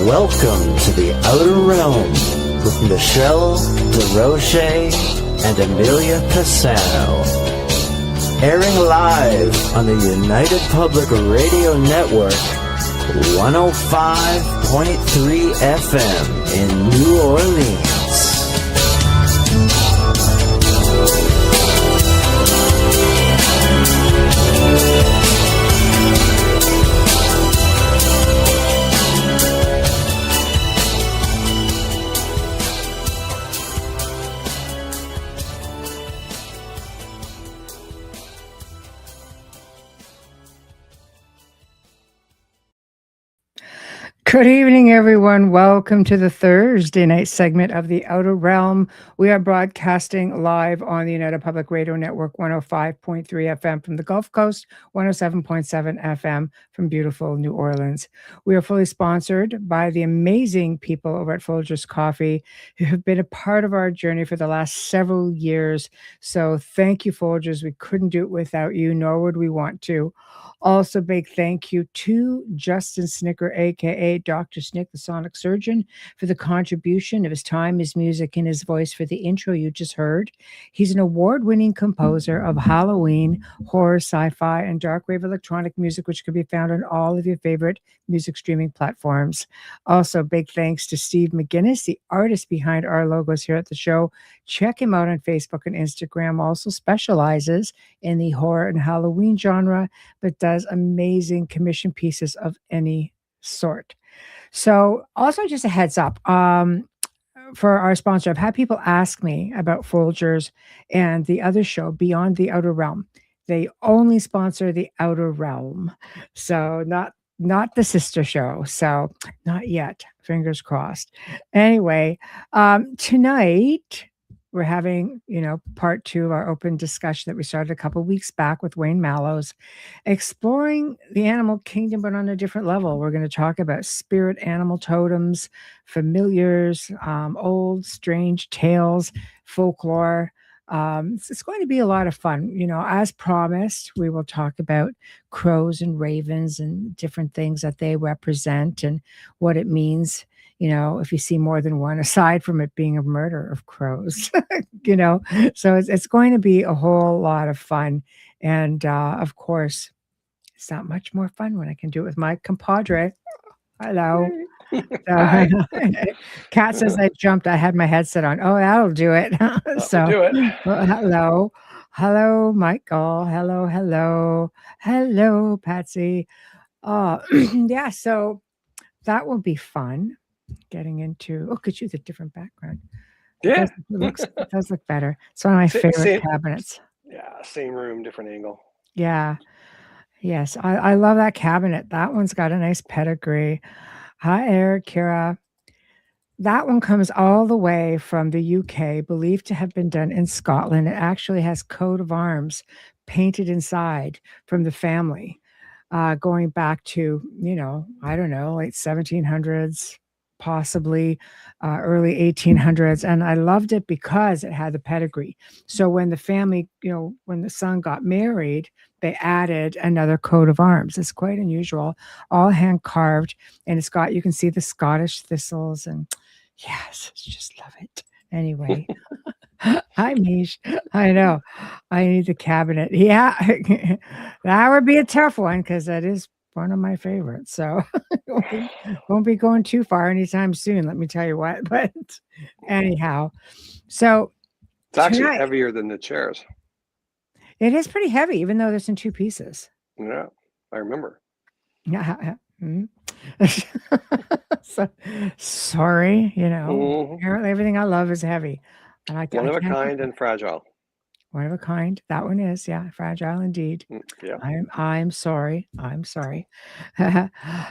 Welcome to the Outer Realm with Michelle DeRoche and Amelia Pisano. Airing live on the United Public Radio Network, 105.3 FM in New Orleans. Good evening, everyone. Welcome to the Thursday night segment of The Outer Realm. We are broadcasting live on the United Public Radio Network, 105.3 FM from the Gulf Coast, 107.7 FM from beautiful New Orleans. We are fully sponsored by the amazing people over at Folklore Coffee who have been a part of our journey for the last several years. So thank you, Folgers. We couldn't do it without you, nor would we want to. Also, big thank you to Justin Snicker, aka Dr. Snick, the Sonic Surgeon, for the contribution of his time, his music, and his voice for the intro you just heard. He's an award-winning composer of Halloween, horror, sci-fi, and dark wave electronic music, which can be found on all of your favorite music streaming platforms. Also, big thanks to Steve McGinnis, the artist behind our logos here at the show. Check him out on Facebook and Instagram. Also specializes in the horror and Halloween genre, but does amazing commission pieces of any sort. So also just a heads up for our sponsor, I've had people ask me about Folgers and the other show, Beyond the Outer Realm. They only sponsor the Outer Realm, so not the sister show. So not yet, fingers crossed. Anyway, tonight we're having, part two of our open discussion that we started a couple weeks back with Wayne Mallows, exploring the animal kingdom, but on a different level. We're going to talk about spirit animal totems, familiars, old, strange tales, folklore. It's going to be a lot of fun. As promised, we will talk about crows and ravens and different things that they represent and what it means. If you see more than one, aside from it being a murder of crows, so it's going to be a whole lot of fun. And of course, it's not much more fun when I can do it with my compadre. Hello. Kat says I jumped. I had my headset on. Oh, that'll do it. So do it. Well, hello, Michael. Hello, Patsy. Yeah. So that will be fun. Getting into could use a different background. Yeah, it does look better. It's one of my favorite cabinets. Yeah, same room, different angle. Yeah, yes, I love that cabinet. That one's got a nice pedigree. Hi, Eric, Kira. That one comes all the way from the UK, believed to have been done in Scotland. It actually has coat of arms painted inside from the family, going back to I don't know, late 1700s. Possibly early 1800s. And I loved it because it had the pedigree. So when the family, when the son got married, they added another coat of arms. It's quite unusual, all hand carved. And it's got, you can see the Scottish thistles and yes, just love it. Anyway, hi, Mish. I know. I need the cabinet. Yeah, that would be a tough one because that is one of my favorites. So won't be going too far anytime soon, let me tell you what. But anyhow, so it's actually heavier than the chairs. It is pretty heavy, even though there's in two pieces. Yeah, I remember. Yeah. So sorry, apparently everything I love is heavy. And one of a kind and fragile. One of a kind. That one is, fragile indeed. Yeah. I'm sorry.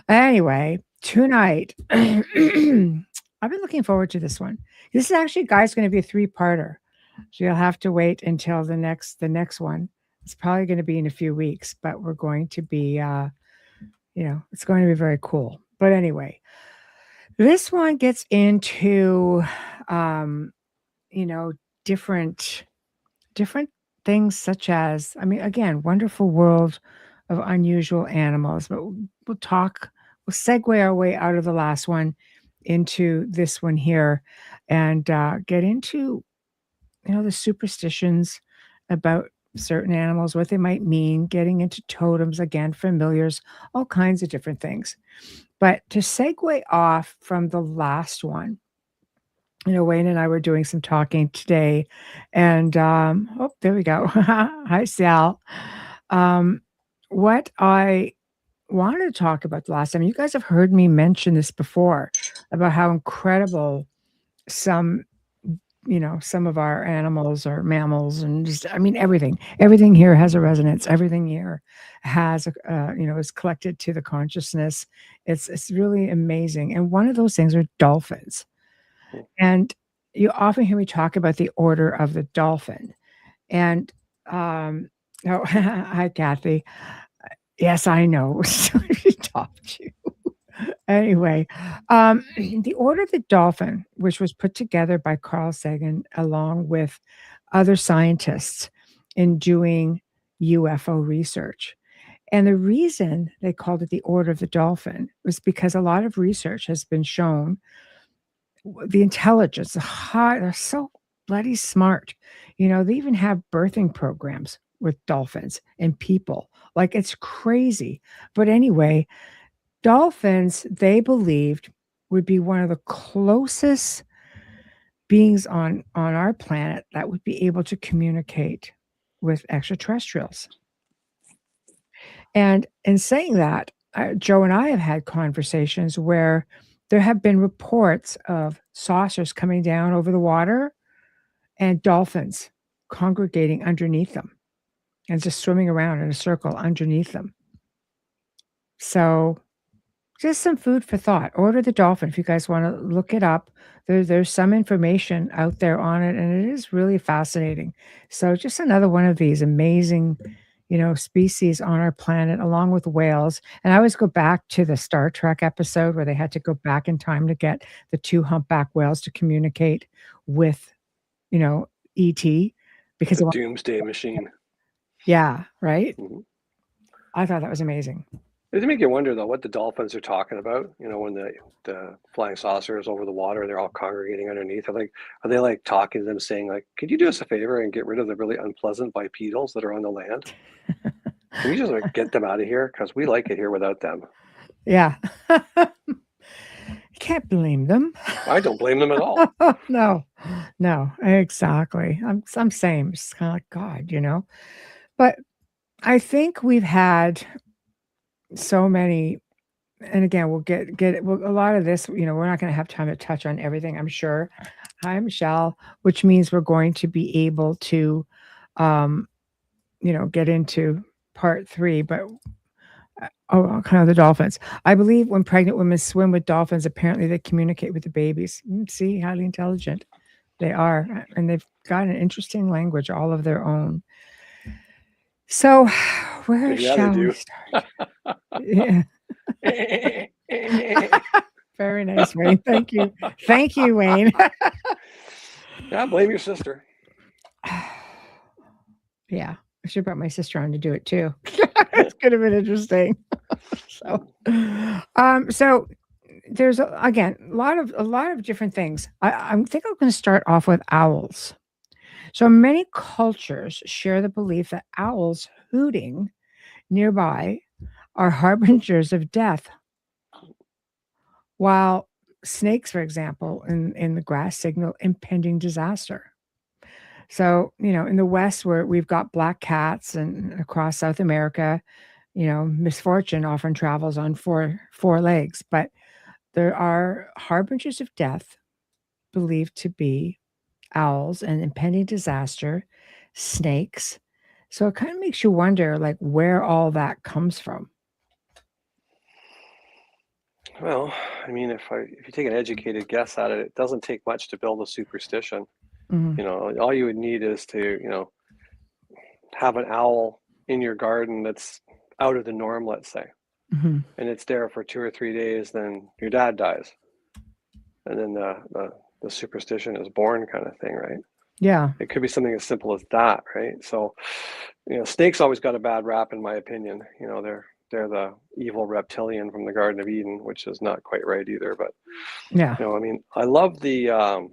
Anyway, tonight, I've been looking forward to this one. This is actually, guys, going to be a three-parter. So you'll have to wait until the next one. It's probably going to be in a few weeks, but we're going to be, it's going to be very cool. But anyway, this one gets into, different things such as, again, wonderful world of unusual animals, but we'll segue our way out of the last one into this one here, and get into the superstitions about certain animals, what they might mean, getting into totems again, familiars, all kinds of different things. But to segue off from the last one, Wayne and I were doing some talking today, and oh, there we go. Hi, Sal. Um, what I wanted to talk about the last time, you guys have heard me mention this before about how incredible some some of our animals or mammals, and just, I mean, everything here has a resonance. Everything here has is collected to the consciousness. It's really amazing. And one of those things are dolphins. And you often hear me talk about the order of the dolphin. And oh, hi, Kathy. Yes, I know. Sorry to talk to you. Anyway, the Order of the Dolphin, which was put together by Carl Sagan along with other scientists in doing UFO research. And the reason they called it the Order of the Dolphin was because a lot of research has been shown the intelligence, they're so bloody smart. They even have birthing programs with dolphins and people. Like, it's crazy. But anyway, dolphins, they believed, would be one of the closest beings on our planet that would be able to communicate with extraterrestrials. And in saying that, Joe and I have had conversations where there have been reports of saucers coming down over the water and dolphins congregating underneath them and just swimming around in a circle underneath them. So just some food for thought. Order the Dolphin if you guys want to look it up. There's some information out there on it, and it is really fascinating. So just another one of these amazing, species on our planet, along with whales. And I always go back to the Star Trek episode where they had to go back in time to get the 2 humpback whales to communicate with, ET, because The doomsday machine. yeah, right. Mhm. I thought that was amazing. It make you wonder though what the dolphins are talking about. When the flying saucer is over the water, they're all congregating underneath. Are they like talking to them, saying like, "Could you do us a favor and get rid of the really unpleasant bipedals that are on the land? Can you just like, get them out of here? Because we like it here without them." Yeah. Can't blame them. I don't blame them at all. No, exactly. I'm same. It's kind of like God. But I think we've had so many, and again, we'll get a lot of this. We're not going to have time to touch on everything, I'm sure. Hi, Michelle, which means we're going to be able to, get into part 3, but. Kind of the dolphins. I believe when pregnant women swim with dolphins, apparently they communicate with the babies. See, highly intelligent they are. And they've got an interesting language all of their own. So where shall we start? Yeah. Very nice, Wayne. Thank you. Thank you, Wayne. Yeah, blame your sister. Yeah. I should have brought my sister on to do it too. It's could have been interesting. So there's again a lot of different things. I think I'm going to start off with owls. So many cultures share the belief that owls hooting nearby are harbingers of death, while snakes, for example, in the grass signal impending disaster. So, in the West, where we've got black cats, and across South America, misfortune often travels on four legs, but there are harbingers of death believed to be owls and impending disaster, snakes. So it kind of makes you wonder, like, where all that comes from. Well, I mean, if you take an educated guess at it, it doesn't take much to build a superstition. Mhm. All you would need is to, have an owl in your garden that's out of the norm, let's say, Mhm. and it's there for 2 or 3 days, then your dad dies. And then the superstition is born, kind of thing, right? Yeah. It could be something as simple as that, right? So, snakes always got a bad rap, in my opinion. they're the evil reptilian from the Garden of Eden, which is not quite right either. But Yeah. I mean, I love the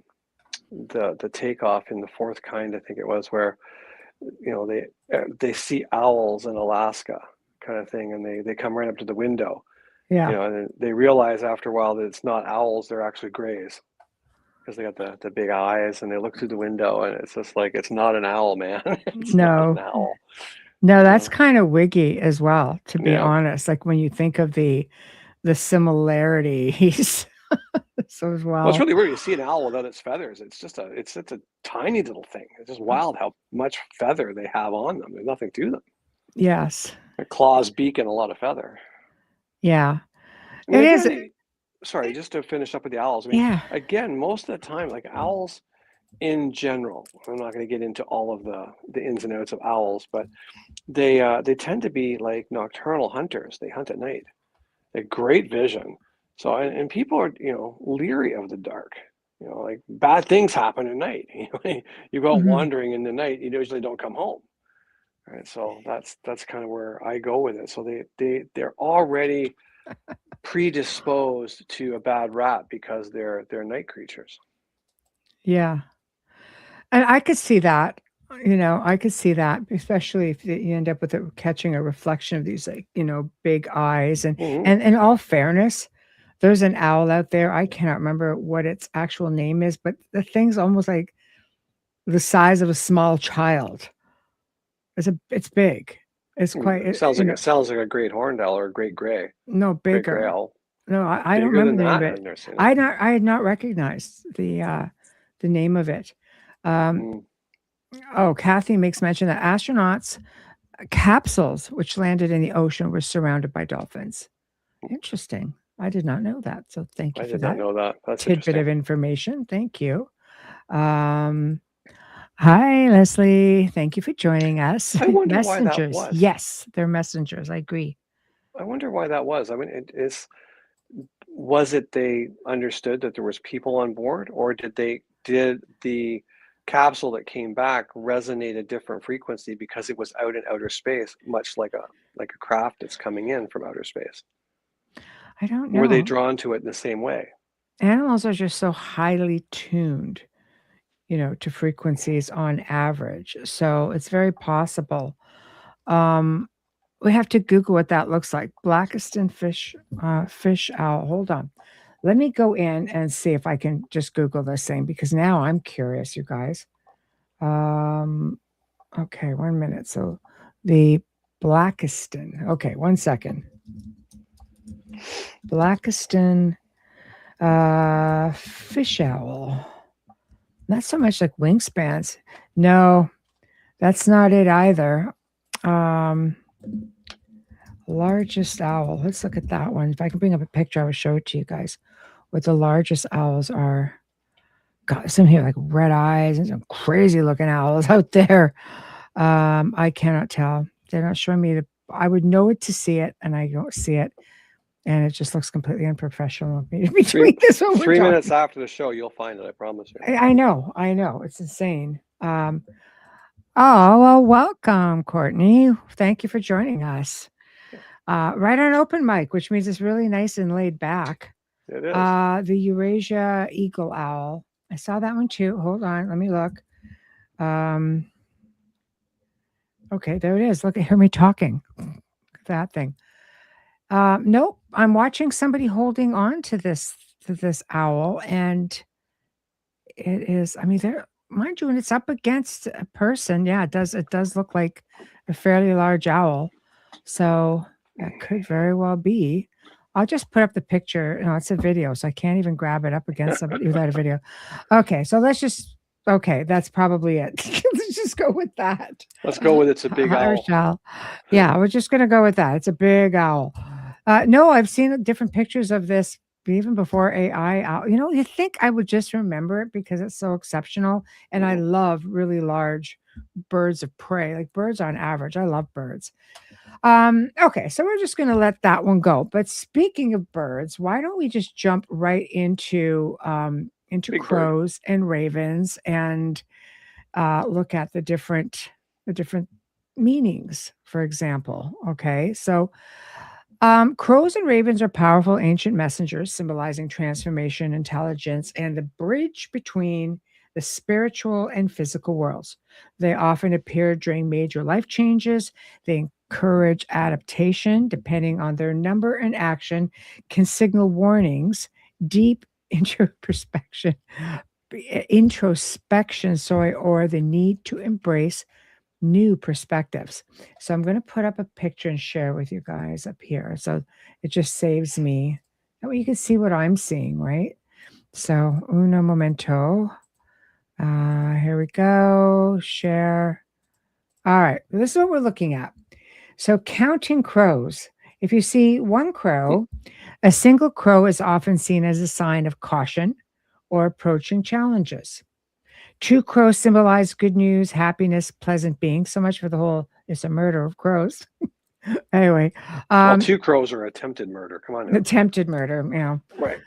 takeoff in The Fourth Kind, I think it was, where they see owls in Alaska, kind of thing, and they come right up to the window, Yeah. and they realize after a while that it's not owls, they're actually grays, because they got the big eyes, and they look through the window, and it's just like, it's not an owl, man. It's not an No. owl. No, that's kind of wiggy as well, to be Yeah. honest. Like when you think of the similarities. So as Well, it's well. really weird. You see an owl without its feathers. It's just it's a tiny little thing. It's just wild how much feather they have on them. There's nothing to them. Yes. A claws, beak, and a lot of feather. Yeah. I mean, It is. again, sorry, just to finish up with the owls. I mean, Yeah. again, most of the time, like owls in general, I'm not going to get into all of the ins and outs of owls, but they tend to be like nocturnal hunters. They hunt at night. They have great vision. So and people are leery of the dark. Like bad things happen at night. You go out wandering in the night, you usually don't come home. Right. So that's kind of where I go with it. So they're already predisposed to a bad rap because they're night creatures. Yeah. And I could see that. I could see that, especially if you end up with it catching a reflection of these, like, big eyes. And in all fairness, there's an owl out there. I cannot remember what its actual name is, but the thing's almost like the size of a small child. It's big. It's quite. It sounds like a great horned owl or a great gray. No, Great bigger. gray owl. No, I don't Bigger remember than the name that? of I've never seen it. it. I had not recognized the name of it. Oh, Kathy makes mention that astronauts' capsules, which landed in the ocean, were surrounded by dolphins. Interesting. I did not know that. So thank you I for did that not know that. That's tidbit interesting. of information. Thank you. Hi, Leslie. Thank you for joining us. I wonder why that Messengers. was. Yes, they're messengers. I agree. I wonder why that was. I mean, was it they understood that there was people on board, or did the capsule that came back resonate a different frequency because it was out in outer space, much like a craft that's coming in from outer space? I don't know. Were they drawn to it in the same way? Animals are just so highly tuned, to frequencies on average. So it's very possible. We have to Google what that looks like. Blackiston fish owl. Hold on. Let me go in and see if I can just Google this thing, because now I'm curious, you guys. Okay, 1 minute. So the Blackiston. Okay, 1 second. Blackiston fish owl. Not so much like wingspans. No, that's not it either. Largest owl. Let's look at that one. If I can bring up a picture, I will show it to you guys. What the largest owls are. Got some here like red eyes and some crazy looking owls out there. I cannot tell. They're not showing me I would know it to see it, and I don't see it. And it just looks completely unprofessional of me to be doing this. 3 minutes after the show, you'll find it. I promise you. I know. It's insane. Oh, well, welcome, Courtney. Thank you for joining us. Right on open mic, which means it's really nice and laid back. It is. The Eurasia eagle owl. I saw that one too. Hold on. Let me look. Okay, there it is. Hear me talking. Look at that thing. Nope. I'm watching somebody holding on to this owl, and it is, I mean, mind you, when it's up against a person, yeah, it does look like a fairly large owl. So that could very well be. I'll just put up the picture. No, it's a video, so I can't even grab it up against somebody without a video. Okay, so okay, that's probably it. Let's just go with that. Let's go with it's a big owl. Rochelle. Yeah, we're just going to go with that. It's a big owl. No, I've seen different pictures of this even before AI owl. You think I would just remember it because it's so exceptional. And I love really large birds of prey, like birds on average. I love birds. Okay, so we're just going to let that one go. But speaking of birds, why don't we just jump right into Big crows and ravens and look at the different meanings, for example. Okay, so Crows and ravens are powerful ancient messengers symbolizing transformation, intelligence, and the bridge between the spiritual and physical worlds. They often appear during major life changes. They encourage adaptation depending on their number and action, can signal warnings, deep introspection, or the need to embrace new perspectives. So I'm going to put up a picture and share with you guys up here. So it just saves me. That way you can see what I'm seeing, right? So uno momento. Here we go. Share. All right. This is what we're looking at. So counting crows. If you see one crow, a single crow is often seen as a sign of caution or approaching challenges. Two crows symbolize good news, happiness, pleasant beings. So much for the whole, it's a murder of crows. Anyway, Well, two crows are attempted murder. Come on now. attempted murder, you know. Right.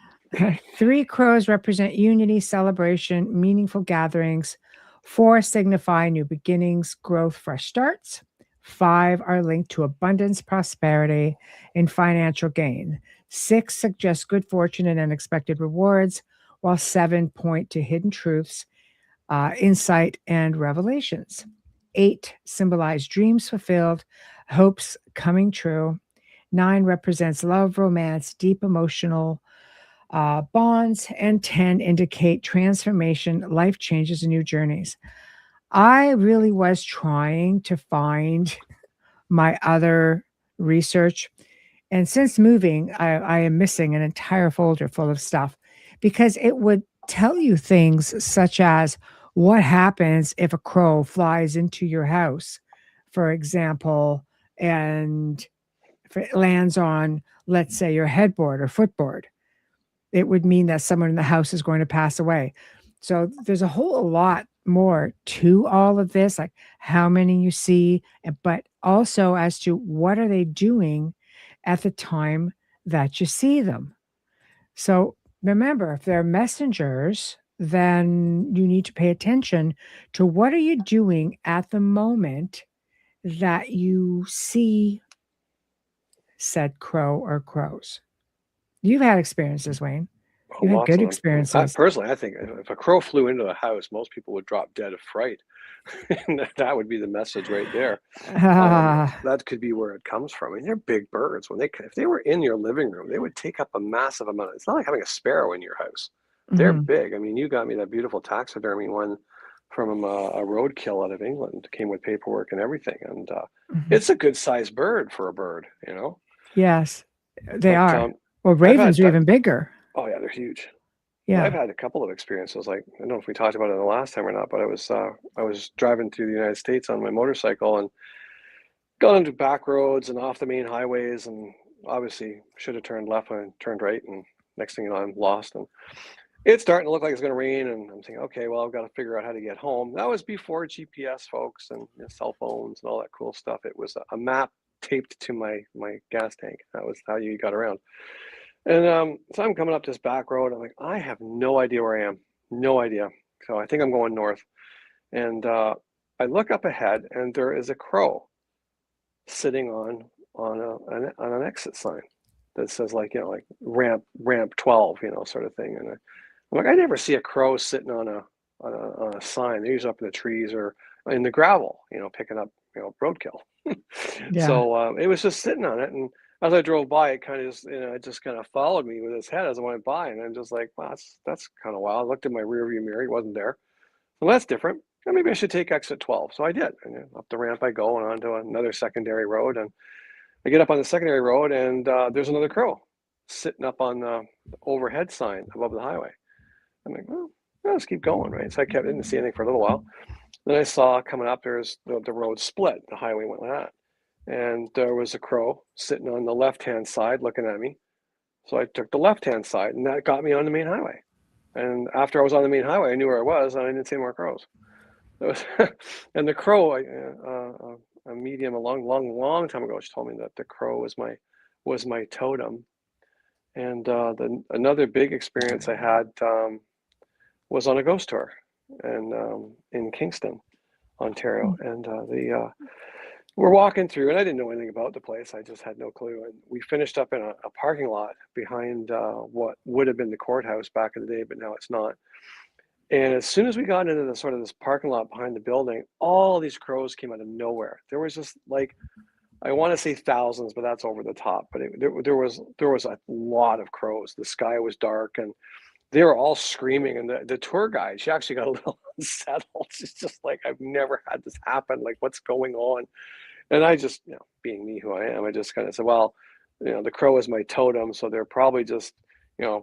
Three crows represent unity, celebration, meaningful gatherings. Four signify new beginnings, growth, fresh starts. Five are linked to abundance, prosperity, and financial gain. Six suggests good fortune and unexpected rewards, while seven point to hidden truths, insight, and revelations. Eight symbolize dreams fulfilled, hopes coming true. Nine represents love, romance, deep emotional bonds, and 10 indicate transformation, life changes, and new journeys. I really was trying to find my other research. And since moving, I am missing an entire folder full of stuff because it would tell you things such as what happens if a crow flies into your house, for example, and if it lands on, let's say, your headboard or footboard. It would mean that someone in the house is going to pass away. So there's a whole lot more to all of this, like how many you see, but also as to what are they doing at the time that you see them. So remember, if they're messengers, then you need to pay attention to what are you doing at the moment that you see said crow or crows. You've had experiences, Wayne. You had Lots good of them. experiences. Personally, I think if a crow flew into the house, most people would drop dead of fright. And that would be the message right there. That could be where it comes from. I mean, they're big birds. If they were in your living room, they would take up a massive amount. It's not like having a sparrow in your house. They're big. I mean, you got me that beautiful taxidermy one from a roadkill out of England. It came with paperwork and everything, and it's a good sized bird for a bird. You know. Yes, they are. Well, I've ravens had are even bigger. Oh yeah, they're huge. Yeah. I've had a couple of experiences. Like I don't know if we talked about it the last time or not, but I was driving through the United States on my motorcycle and got into back roads and off the main highways, and obviously should have turned left and turned right, and next thing you know, I'm lost, and it's starting to look like it's going to rain, and I'm thinking, okay, well, I've got to figure out how to get home. That was before GPS, folks, and cell phones and all that cool stuff. It was a map taped to my gas tank. That was how you got around. And so I'm coming up this back road. I'm like, I have no idea where I am. No idea. So I think I'm going north. And I look up ahead, and there is a crow sitting on an exit sign that says like ramp 12, sort of thing. And I'm like, I never see a crow sitting on a sign. They're usually up in the trees or in the gravel, picking up roadkill. Yeah. So it was just sitting on it, and as I drove by, it kind of just, it just kind of followed me with its head as I went by, and I'm just like, wow, that's kind of wild. I looked in my rearview mirror, he wasn't there. Well, that's different. Maybe I should take exit 12. So I did, and up the ramp I go and onto another secondary road, and I get up on the secondary road, and there's another crow sitting up on the overhead sign above the highway. I'm like, well, let's keep going, right? So I didn't see anything for a little while. Then I saw coming up, there's the road split. The highway went like that. And there was a crow sitting on the left-hand side looking at me. So I took the left-hand side, and that got me on the main highway. And after I was on the main highway, I knew where I was, and I didn't see more crows. And the crow, a medium, a long time ago, she told me that the crow was my totem. And another big experience I had was on a ghost tour, and in Kingston, Ontario, and we're walking through, and I didn't know anything about the place. I just had no clue. And we finished up in a parking lot behind what would have been the courthouse back in the day, but now it's not. And as soon as we got into the sort of this parking lot behind the building, all these crows came out of nowhere. There was just like, I want to say thousands, but that's over the top. But there was a lot of crows. The sky was dark, and they were all screaming. And the tour guide, she actually got a little unsettled. She's just like, I've never had this happen. Like, what's going on? And I just, being me who I am, I just kind of said, well, the crow is my totem, so they're probably just,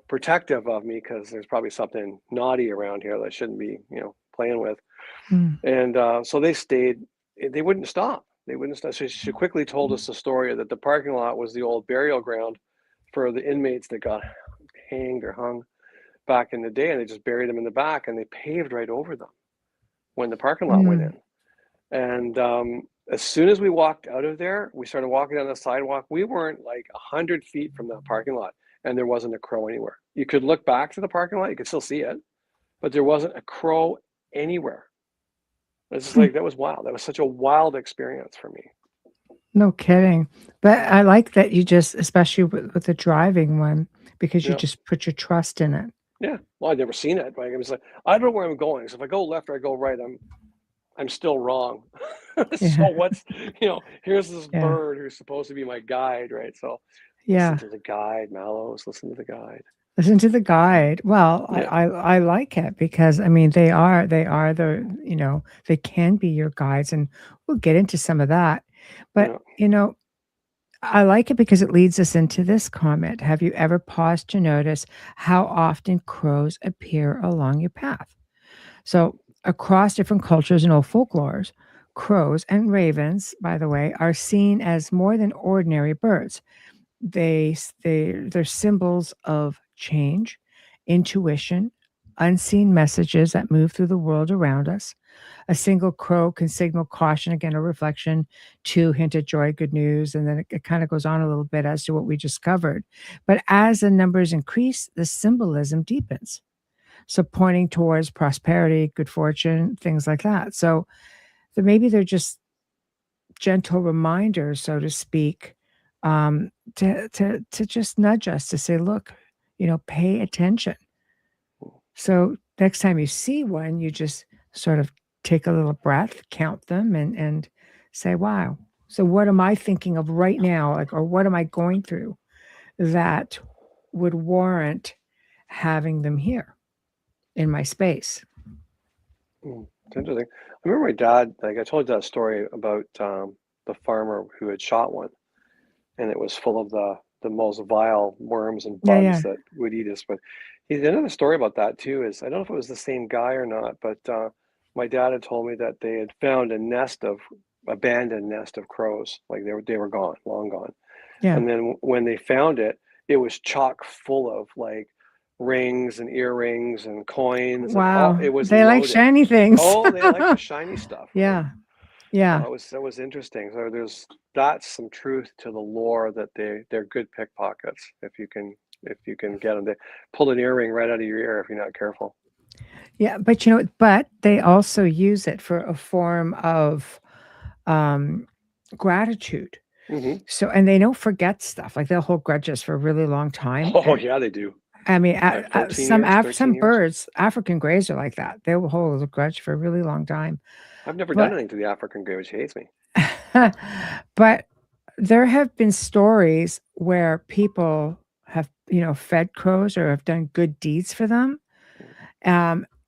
protective of me because there's probably something naughty around here that I shouldn't be, playing with. Mm. And so they stayed. They wouldn't stop. They wouldn't stop. So she quickly told us the story that the parking lot was the old burial ground for the inmates that got hanged or hung back in the day, and they just buried them in the back, and they paved right over them when the parking lot went Mm. in. And as soon as we walked out of there, we started walking down the sidewalk. We weren't like 100 feet from that parking lot, and there wasn't a crow anywhere. You could look back to the parking lot, you could still see it, but there wasn't a crow anywhere. It's just like, that was wild. That was such a wild experience for me. No kidding. But I like that you just, especially with the driving one, because you Yeah. just put your trust in it. Yeah. Well, I'd never seen it. Like, it was like, I don't know where I'm going. So if I go left or I go right, I'm still wrong. Yeah. So what's, here's this Yeah. bird who's supposed to be my guide, right? So Yeah. listen to the guide, Mallows, listen to the guide. Listen to the guide. Well, Yeah. I like it because I mean they are the they can be your guides, and we'll get into some of that. But Yeah. I like it because it leads us into this comment. Have you ever paused to notice how often crows appear along your path? So, across different cultures and old folklores, crows and ravens, by the way, are seen as more than ordinary birds. They're symbols of change, intuition, unseen messages that move through the world around us. A single crow can signal caution, again, a reflection, two hint at joy, good news, and then it kind of goes on a little bit as to what we just covered. But as the numbers increase, the symbolism deepens. So pointing towards prosperity, good fortune, things like that. So maybe they're just gentle reminders, so to speak, to just nudge us to say, look, pay attention. So next time you see one, you just sort of take a little breath, count them, and say, wow. So what am I thinking of right now? Like, or what am I going through that would warrant having them here in my space? It's interesting. I remember my dad, like I told you that story about the farmer who had shot one, and it was full of the most vile worms and Yeah, bugs yeah. that would eat us. But another story about that too is, I don't know if it was the same guy or not, but my dad had told me that they had found a abandoned nest of crows. Like they were gone, long gone. Yeah. And then when they found it, it was chock full of like rings and earrings and coins and all. Wow. It was They like loaded. shiny things. Oh, they like the shiny stuff, right? Yeah. Yeah. That was interesting. So that's some truth to the lore that they're good pickpockets if you can get them. They pull an earring right out of your ear if you're not careful. Yeah, but they also use it for a form of gratitude. Hmm. So, and they don't forget stuff. Like they'll hold grudges for a really long time. Oh yeah, they do. I mean, Like 14 years, 13 some years. birds, African greys are like that. They will hold a grudge for a really long time. I've never done But anything to the African gray, which hates me. but there have been stories where people have, fed crows or have done good deeds for them.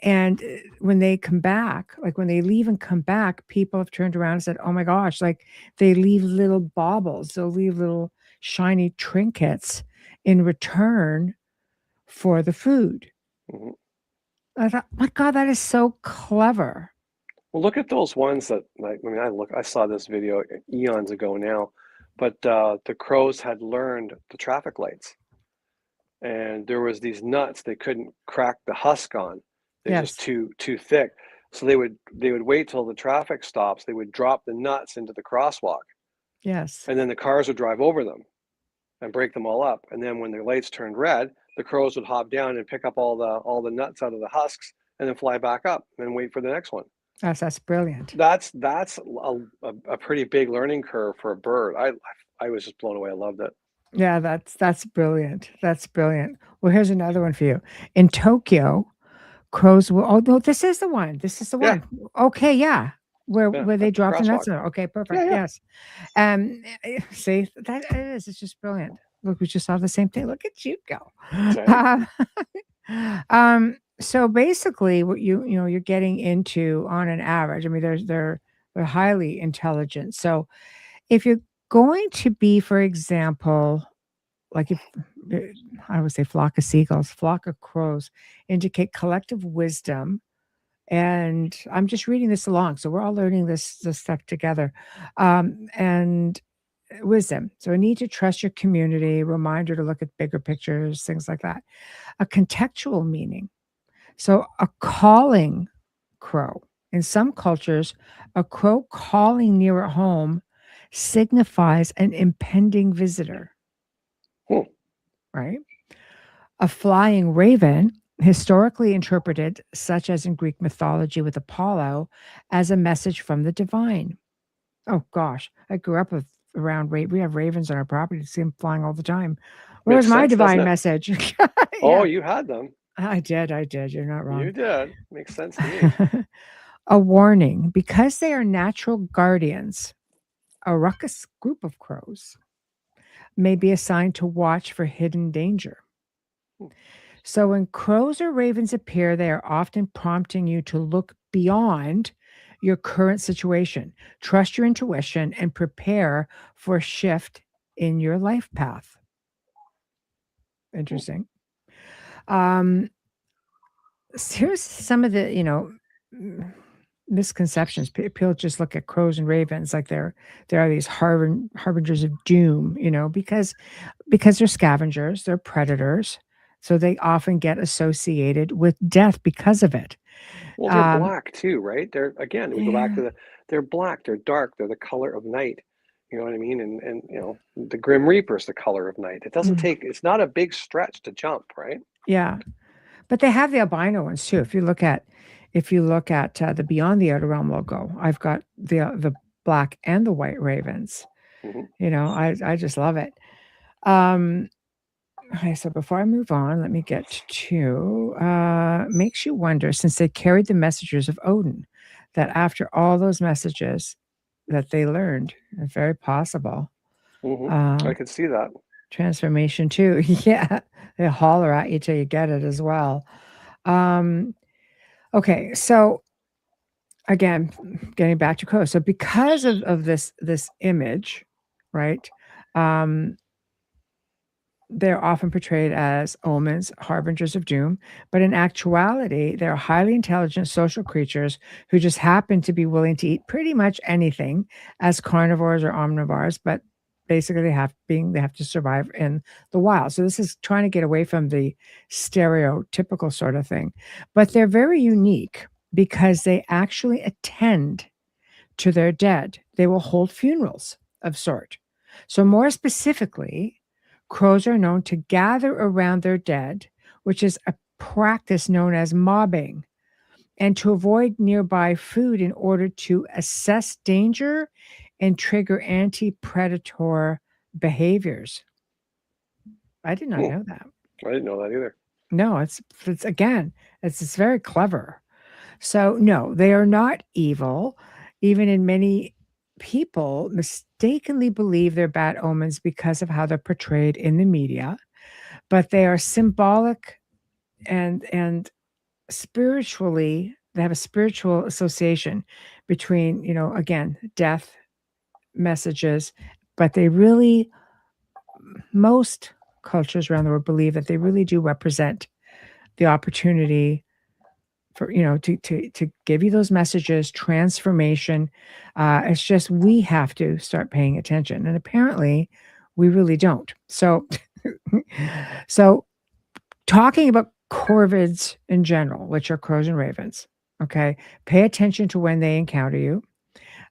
And when they come back, like when they leave and come back, people have turned around and said, oh my gosh, like they leave little baubles, they'll leave little shiny trinkets in return for the food. Hmm. I thought, my God, that is so clever. Well, look at those ones that, like, I saw this video eons ago now, but the crows had learned the traffic lights, and there was these nuts they couldn't crack the husk on. They're Yes. just too thick. So they would wait till the traffic stops. They would drop the nuts into the crosswalk, Yes. and then the cars would drive over them and break them all up. And then when the lights turned red, the crows would hop down and pick up all the nuts out of the husks, and then fly back up and wait for the next one. That's brilliant. That's a pretty big learning curve for a bird. I was just blown away. I loved it. Yeah, that's brilliant. That's brilliant. Well, here's another one for you. In Tokyo, crows will. Oh no, this is the one. This is the Yeah, one. Okay, yeah. yeah, Where they at the drop the nuts crosswalk. in. Okay, Yeah, perfect. yeah. Yes. See that it is. It's just brilliant. Look, we just saw the same thing. Look at you go. Right? So basically, what you're getting into on an average. I mean, they're highly intelligent. So if you're going to be, for example, like if uh, I would say flock of seagulls, flock of crows indicate collective wisdom. And I'm just reading this along, so we're all learning this stuff together. And wisdom. So a need to trust your community, reminder to look at bigger pictures, things like that. A contextual meaning. So a calling crow. In some cultures, a crow calling near a home signifies an impending visitor, Hmm. right? A flying raven, historically interpreted, such as in Greek mythology with Apollo, as a message from the divine. Oh gosh, I grew up around we have ravens on our property. See them flying all the time. Where's Makes my sense, doesn't divine it? message? Oh, Yeah, you had them. I did. I did. You're not You wrong. did. Makes sense to me. A warning because they are natural guardians, a ruckus group of crows may be assigned to watch for hidden danger. So when crows or ravens appear, they are often prompting you to look beyond your current situation, trust your intuition, and prepare for a shift in your life path. Hmm. Interesting. Um, here's some of the, mm, misconceptions. People just look at crows and ravens like they are these harbingers of doom, because they're scavengers, they're predators, so they often get associated with death because of it. Well, they're Um, black too, right? They're again, we go back yeah, to they're black, they're dark, they're the color of night. You know what I mean? And the Grim Reaper's the color of night. mm, It's not a big stretch to jump, right? yeah, but they have the albino ones too. If you look at the Beyond the Outer Realm logo, I've got the black and the white ravens. Hmm. I just love it. Um, okay, so before I move on, let me get to makes you wonder since they carried the messages of Odin, that after all those messages that they learned, it's very possible. Hmm. I Um, could see that. transformation too. Yeah, they holler at you till you get it as well. Um, okay, so again, getting back to crows. So because of this image, right? Um, they're often portrayed as omens, harbingers of doom, but in actuality, they're highly intelligent social creatures who just happen to be willing to eat pretty much anything as carnivores or omnivores, but basically they have to survive in the wild. So this is trying to get away from the stereotypical sort of thing. But they're very unique because they actually attend to their dead. They will hold funerals of sort. So more specifically, crows are known to gather around their dead, which is a practice known as mobbing, and to avoid nearby food in order to assess danger and trigger anti-predator behaviors. I did not Hmm. know that. I didn't know that either. No, it's again, it's very clever. So, no, they are not evil. Even in many people mistakenly believe they're bad omens because of how they're portrayed in the media, but they are symbolic and spiritually they have a spiritual association between, again, death messages, but they really most cultures around the world believe that they really do represent the opportunity for to give you those messages, transformation. It's just we have to start paying attention, and apparently we really don't. So so talking about corvids in general, which are crows and ravens, okay, pay attention to when they encounter you.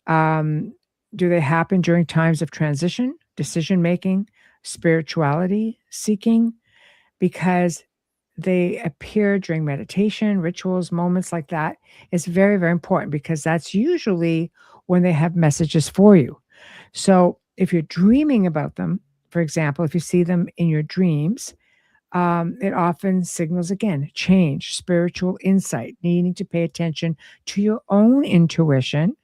um, do they happen during times of transition, decision making, spirituality seeking? Because they appear during meditation, rituals, moments like that. It's very, very important because that's usually when they have messages for you. So if you're dreaming about them, for example, if you see them in your dreams, it often signals again change, spiritual insight, needing to pay attention to your own intuition.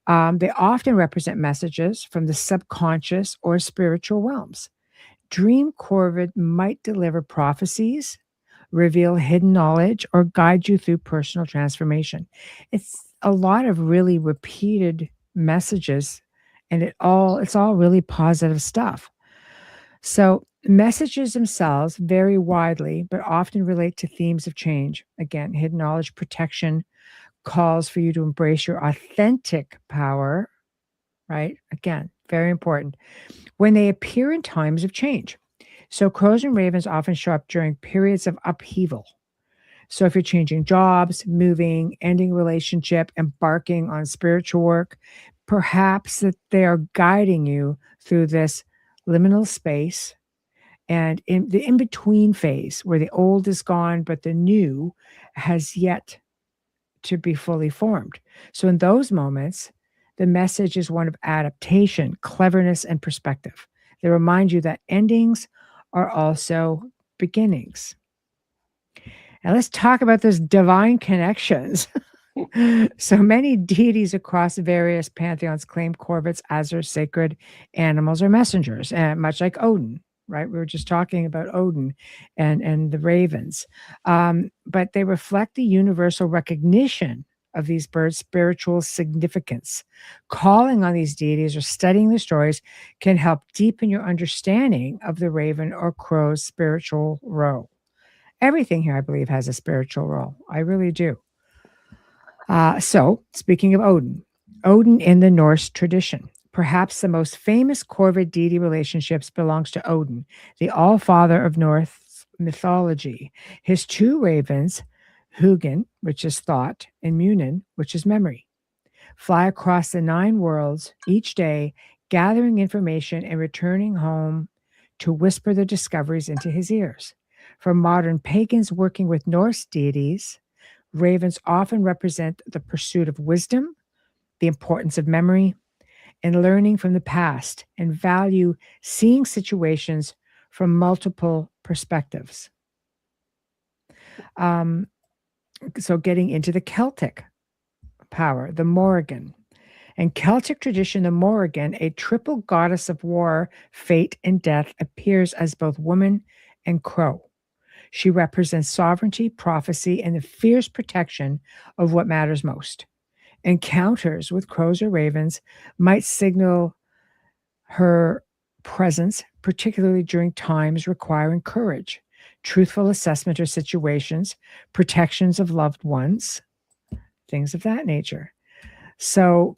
They often represent messages from the subconscious or spiritual realms. Dream Corvid might deliver prophecies, reveal hidden knowledge, or guide you through personal transformation. It's a lot of really repeated messages, and it's all really positive stuff. So messages themselves vary widely, but often relate to themes of change. Again, hidden knowledge, protection, calls for you to embrace your authentic power, right? Again, very important. When they appear in times of change. So crows and ravens often show up during periods of upheaval. So if you're changing jobs, moving, ending relationship, embarking on spiritual work, perhaps that they are guiding you through this liminal space and in the in-between phase where the old is gone, but the new has yet to be fully formed. So in those moments, the message is one of adaptation, cleverness, and perspective. They remind you that endings are also beginnings. Now let's talk about those divine connections. So many deities across various pantheons claim corvids as their sacred animals or messengers, and much like Odin, right? We were just talking about Odin and the ravens, but they reflect the universal recognition of these birds' spiritual significance. Calling on these deities or studying their stories can help deepen your understanding of the raven or crow's spiritual role. Everything here, I believe, has a spiritual role. I really do. So, speaking of Odin, Odin in the Norse tradition, perhaps the most famous corvid deity relationships belongs to Odin, the all-father of Norse mythology. His two ravens, Hugin, which is thought, and Munin, which is memory, fly across the 9 worlds each day, gathering information and returning home to whisper their discoveries into his ears. For modern pagans working with Norse deities, ravens often represent the pursuit of wisdom, the importance of memory, and learning from the past, and value seeing situations from multiple perspectives. So, getting into the Celtic power, the Morrigan. In Celtic tradition, the Morrigan, a triple goddess of war, fate, and death, appears as both woman and crow. She represents sovereignty, prophecy, and the fierce protection of what matters most. Encounters with crows or ravens might signal her presence, particularly during times requiring courage, truthful assessment of situations, protections of loved ones, things of that nature. So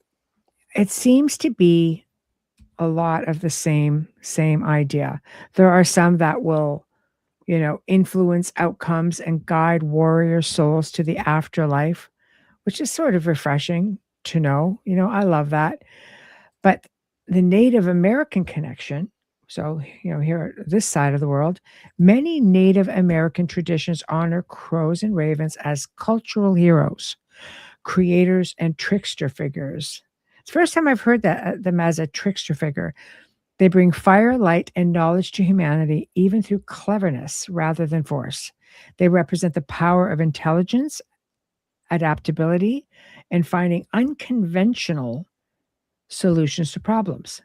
it seems to be a lot of the same idea. There are some that will influence outcomes and guide warrior souls to the afterlife, which is sort of refreshing to know. I love that. But the Native American connection, so, here at this side of the world, many Native American traditions honor crows and ravens as cultural heroes, creators, and trickster figures. It's the first time I've heard them as a trickster figure. They bring fire, light, and knowledge to humanity, even through cleverness rather than force. They represent the power of intelligence, adaptability, and finding unconventional solutions to problems.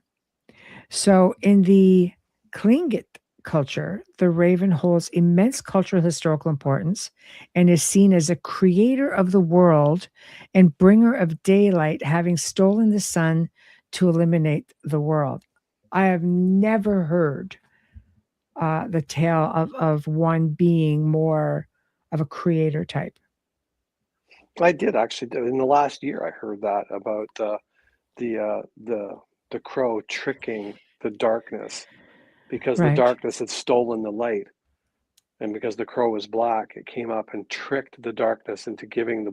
So, in the Tlingit culture, the raven holds immense cultural historical importance and is seen as a creator of the world and bringer of daylight, having stolen the sun to eliminate the world. I have never heard the tale of one being more of a creator type. I did actually. In the last year, I heard that about the crow tricking the darkness because the Right, darkness had stolen the light, and because the crow was black, it came up and tricked the darkness into giving the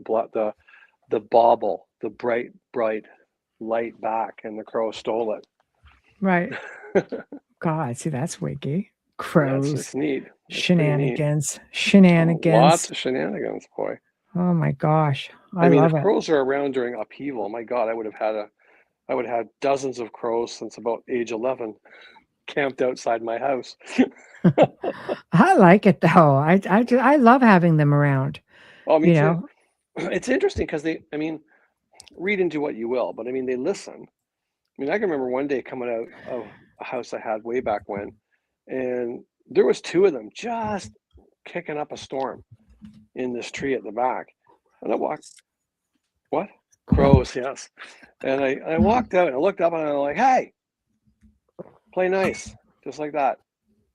bauble, the bright light back, and the crow stole right. it. God, see, that's wiggy. crows, it's neat. It's pretty neat. shenanigans, Oh, shenanigans. lots of shenanigans, boy. Oh my gosh, I I mean, love if it. crows are around during upheaval, my God, I would have dozens of crows since about age 11 camped outside my house. I like it though. I love having them around. Oh, me You too. know, It's interesting because I mean, read into what you will, but I mean, they listen. I mean, I can remember one day coming out of a house I had way back when, and there was two of them just kicking up a storm in this tree at the back. And I walked, what? Crows, yes. And I walked out and I looked up and I'm like, hey, play nice, just like that.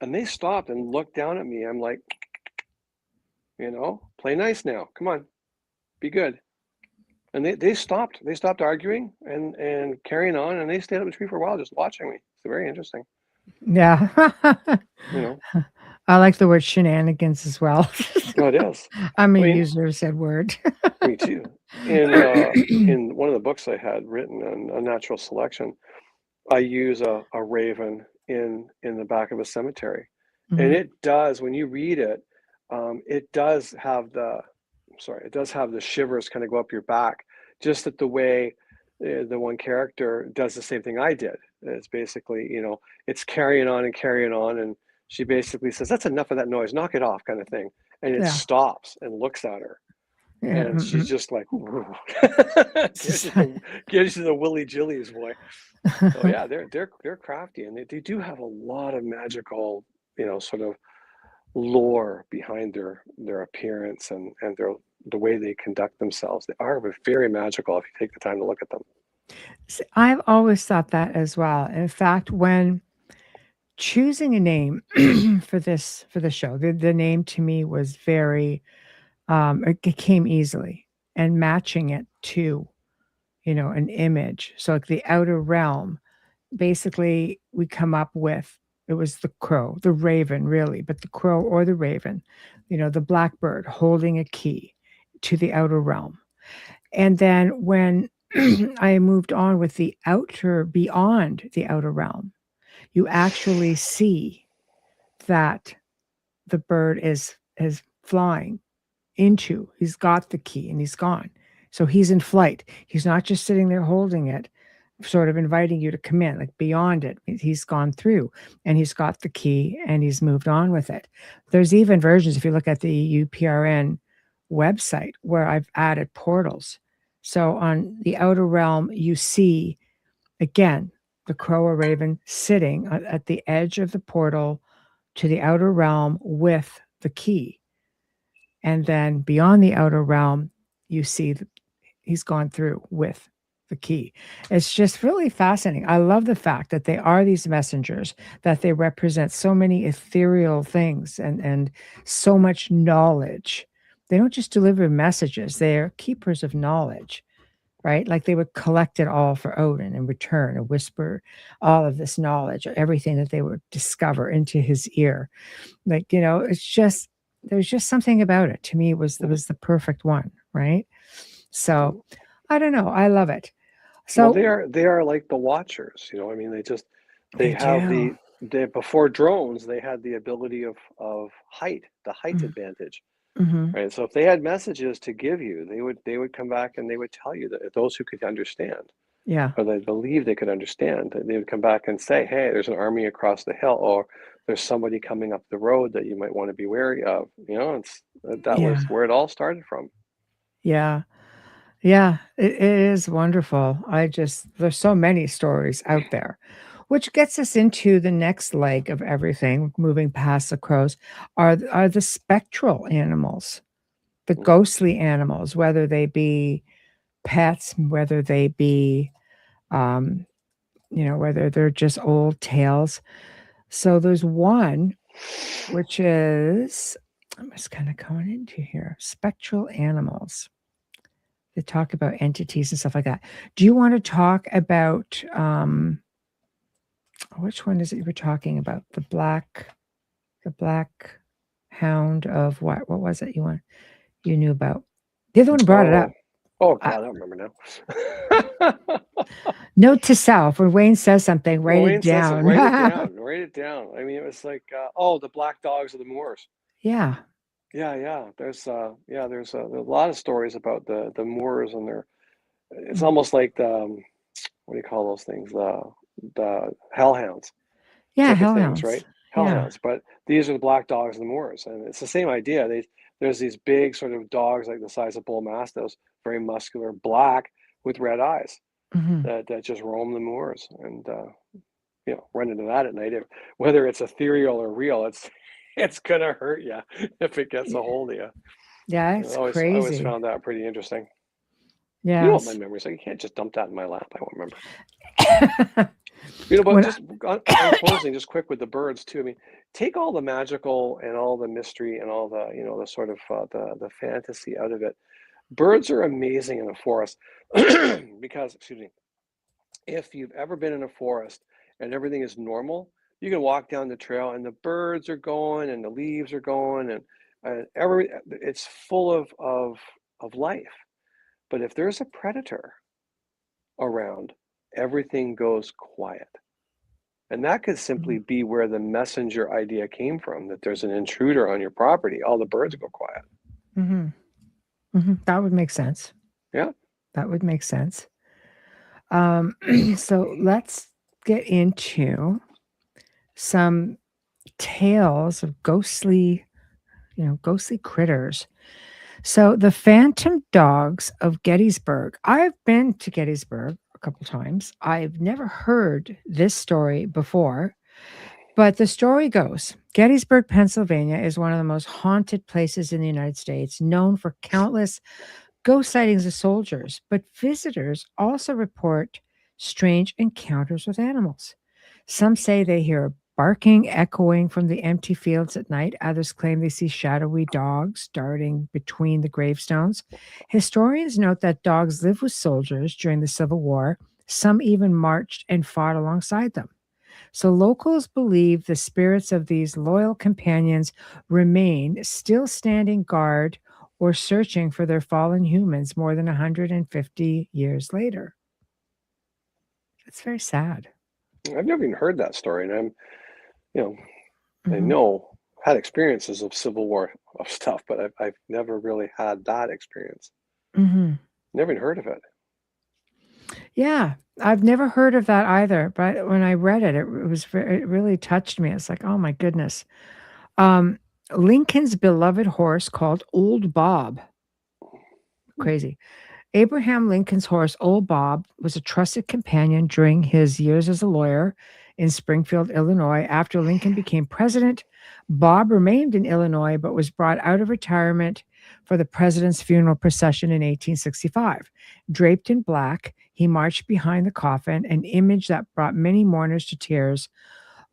And they stopped and looked down at me. I'm like, play nice now. Come on, be good. And they stopped. They stopped arguing and carrying on, and they stayed up the tree for a while just watching me. It's very interesting. yeah. You know. I like the word shenanigans as well. Oh, it is. I'm a I mean, user of said word. me too. In one of the books I had written on a natural selection, I use a raven in the back of a cemetery, and Mhm. it does, when you read it, it does have the shivers kind of go up your back, just that the way the one character does the same thing I did. It's basically, it's carrying on and carrying on, and she basically says, "That's enough of that noise, knock it off," kind of thing, and it Yeah. stops and looks at her. Yeah. And she's just like, gives you the willy jillies, boy. So yeah, they're crafty, and they do have a lot of magical, sort of lore behind their appearance and the way they conduct themselves. They are very magical if you take the time to look at them. I've always thought that as well. In fact, when choosing a name for the show, the name to me was very it came easily, and matching it to an image. So like the outer realm, basically we come up with, it was the crow, the raven really, but the crow or the raven, the blackbird holding a key to the outer realm. And then when I moved on with the outer, beyond the outer realm, you actually see that the bird is flying into, he's got the key and he's gone. So he's in flight. He's not just sitting there holding it, sort of inviting you to come in, like beyond it. He's gone through and he's got the key and he's moved on with it. There's even versions, if you look at the UPRN website, where I've added portals. So on the outer realm, you see again the crow or raven sitting at the edge of the portal to the outer realm with the key. And then beyond the outer realm, you see he's gone through with the key. It's just really fascinating. I love the fact that they are these messengers, that they represent so many ethereal things and so much knowledge. They don't just deliver messages, they're keepers of knowledge, right? Like they would collect it all for Odin and return and whisper all of this knowledge, everything that they would discover into his ear. Like, it's just, there's just something about it. To me, it was the perfect one, right? So I don't know. I love it. Well, So they are like the Watchers. I mean, they they have do. before drones, they had the ability of the height Mhm. advantage. Mhm. Right. So if they had messages to give you, they would come back and they would tell you, that those who could understand, Yeah. or they believe they could understand, that they would come back and say, "Hey, there's an army across the hill," or "There's somebody coming up the road that you might want to be wary of." That was Yeah. where it all started from. Yeah. Yeah. It is wonderful. There's so many stories out there, which gets us into the next leg of everything, moving past the crows, are the spectral animals, the Mm. ghostly animals, whether they be pets, whether they be, um, whether they're just old tales. So there's one, which is, I'm just kind of going into here, spectral animals. They talk about entities and stuff like that. Do you want to talk about which one is it you were talking about? The black hound of what? What was it you knew about? The other one brought it Oh, up. oh I, God, I don't remember now. Note to self: when Wayne says something, Well, write it Wayne says it. down. Write it down. Write it down. I mean, it was like, oh, the black dogs of the moors. Yeah. Yeah, yeah. There's a lot of stories about the moors and their. It's almost like the what do you call those things? The hellhounds Yeah, type of things, hellhounds. right? Yeah. Hellhounds. But these are the black dogs of the moors, and it's the same idea. There's these big sort of dogs like the size of bull mastiffs, very muscular, black with red eyes Hmm. that just roam the moors and run into that at night. Whether it's ethereal or real, it's gonna hurt you if it gets a hold of you. Yeah, And it's I always crazy. found that pretty interesting. You know what my Yes. memory's like. You can't just dump that in my lap. I won't remember. But When just on closing, just quick with the birds too. I mean, take all the magical and all the mystery and all the the sort of the fantasy out of it. Birds are amazing in the forest because, excuse me, if you've ever been in a forest and everything is normal, you can walk down the trail and the birds are going and the leaves are going and it's full of life. But if there's a predator around, everything goes quiet. And that could simply be where the messenger idea came from, that there's an intruder on your property. All the birds go quiet. hmm hmm That would make sense. Yeah. That would make sense. So let's get into some tales of ghostly critters. So the phantom dogs of Gettysburg. I've been to Gettysburg a couple times. I've never heard this story before, but the story goes Gettysburg, Pennsylvania is one of the most haunted places in the United States, known for countless ghost sightings of soldiers, but visitors also report strange encounters with animals. Some say they hear barking echoing from the empty fields at night. Others claim they see shadowy dogs darting between the gravestones. Historians note that dogs lived with soldiers during the Civil War. Some even marched and fought alongside them. So locals believe the spirits of these loyal companions remain still standing guard or searching for their fallen humans more than 150 years later. It's very sad. I've never even heard that story. And you know, I Mhm, know had experiences of Civil War of stuff, but I've never really had that experience. mhm. Never even heard of it. Yeah, I've never heard of that either, but when I read it, it really touched me. It's like, oh my goodness. Um, Lincoln's beloved horse called Old Bob. Crazy. Abraham Lincoln's horse, Old Bob, was a trusted companion during his years as a lawyer in Springfield, Illinois. After Lincoln became president, Bob remained in Illinois but was brought out of retirement for the president's funeral procession in 1865. Draped in black, he marched behind the coffin, an image that brought many mourners to tears.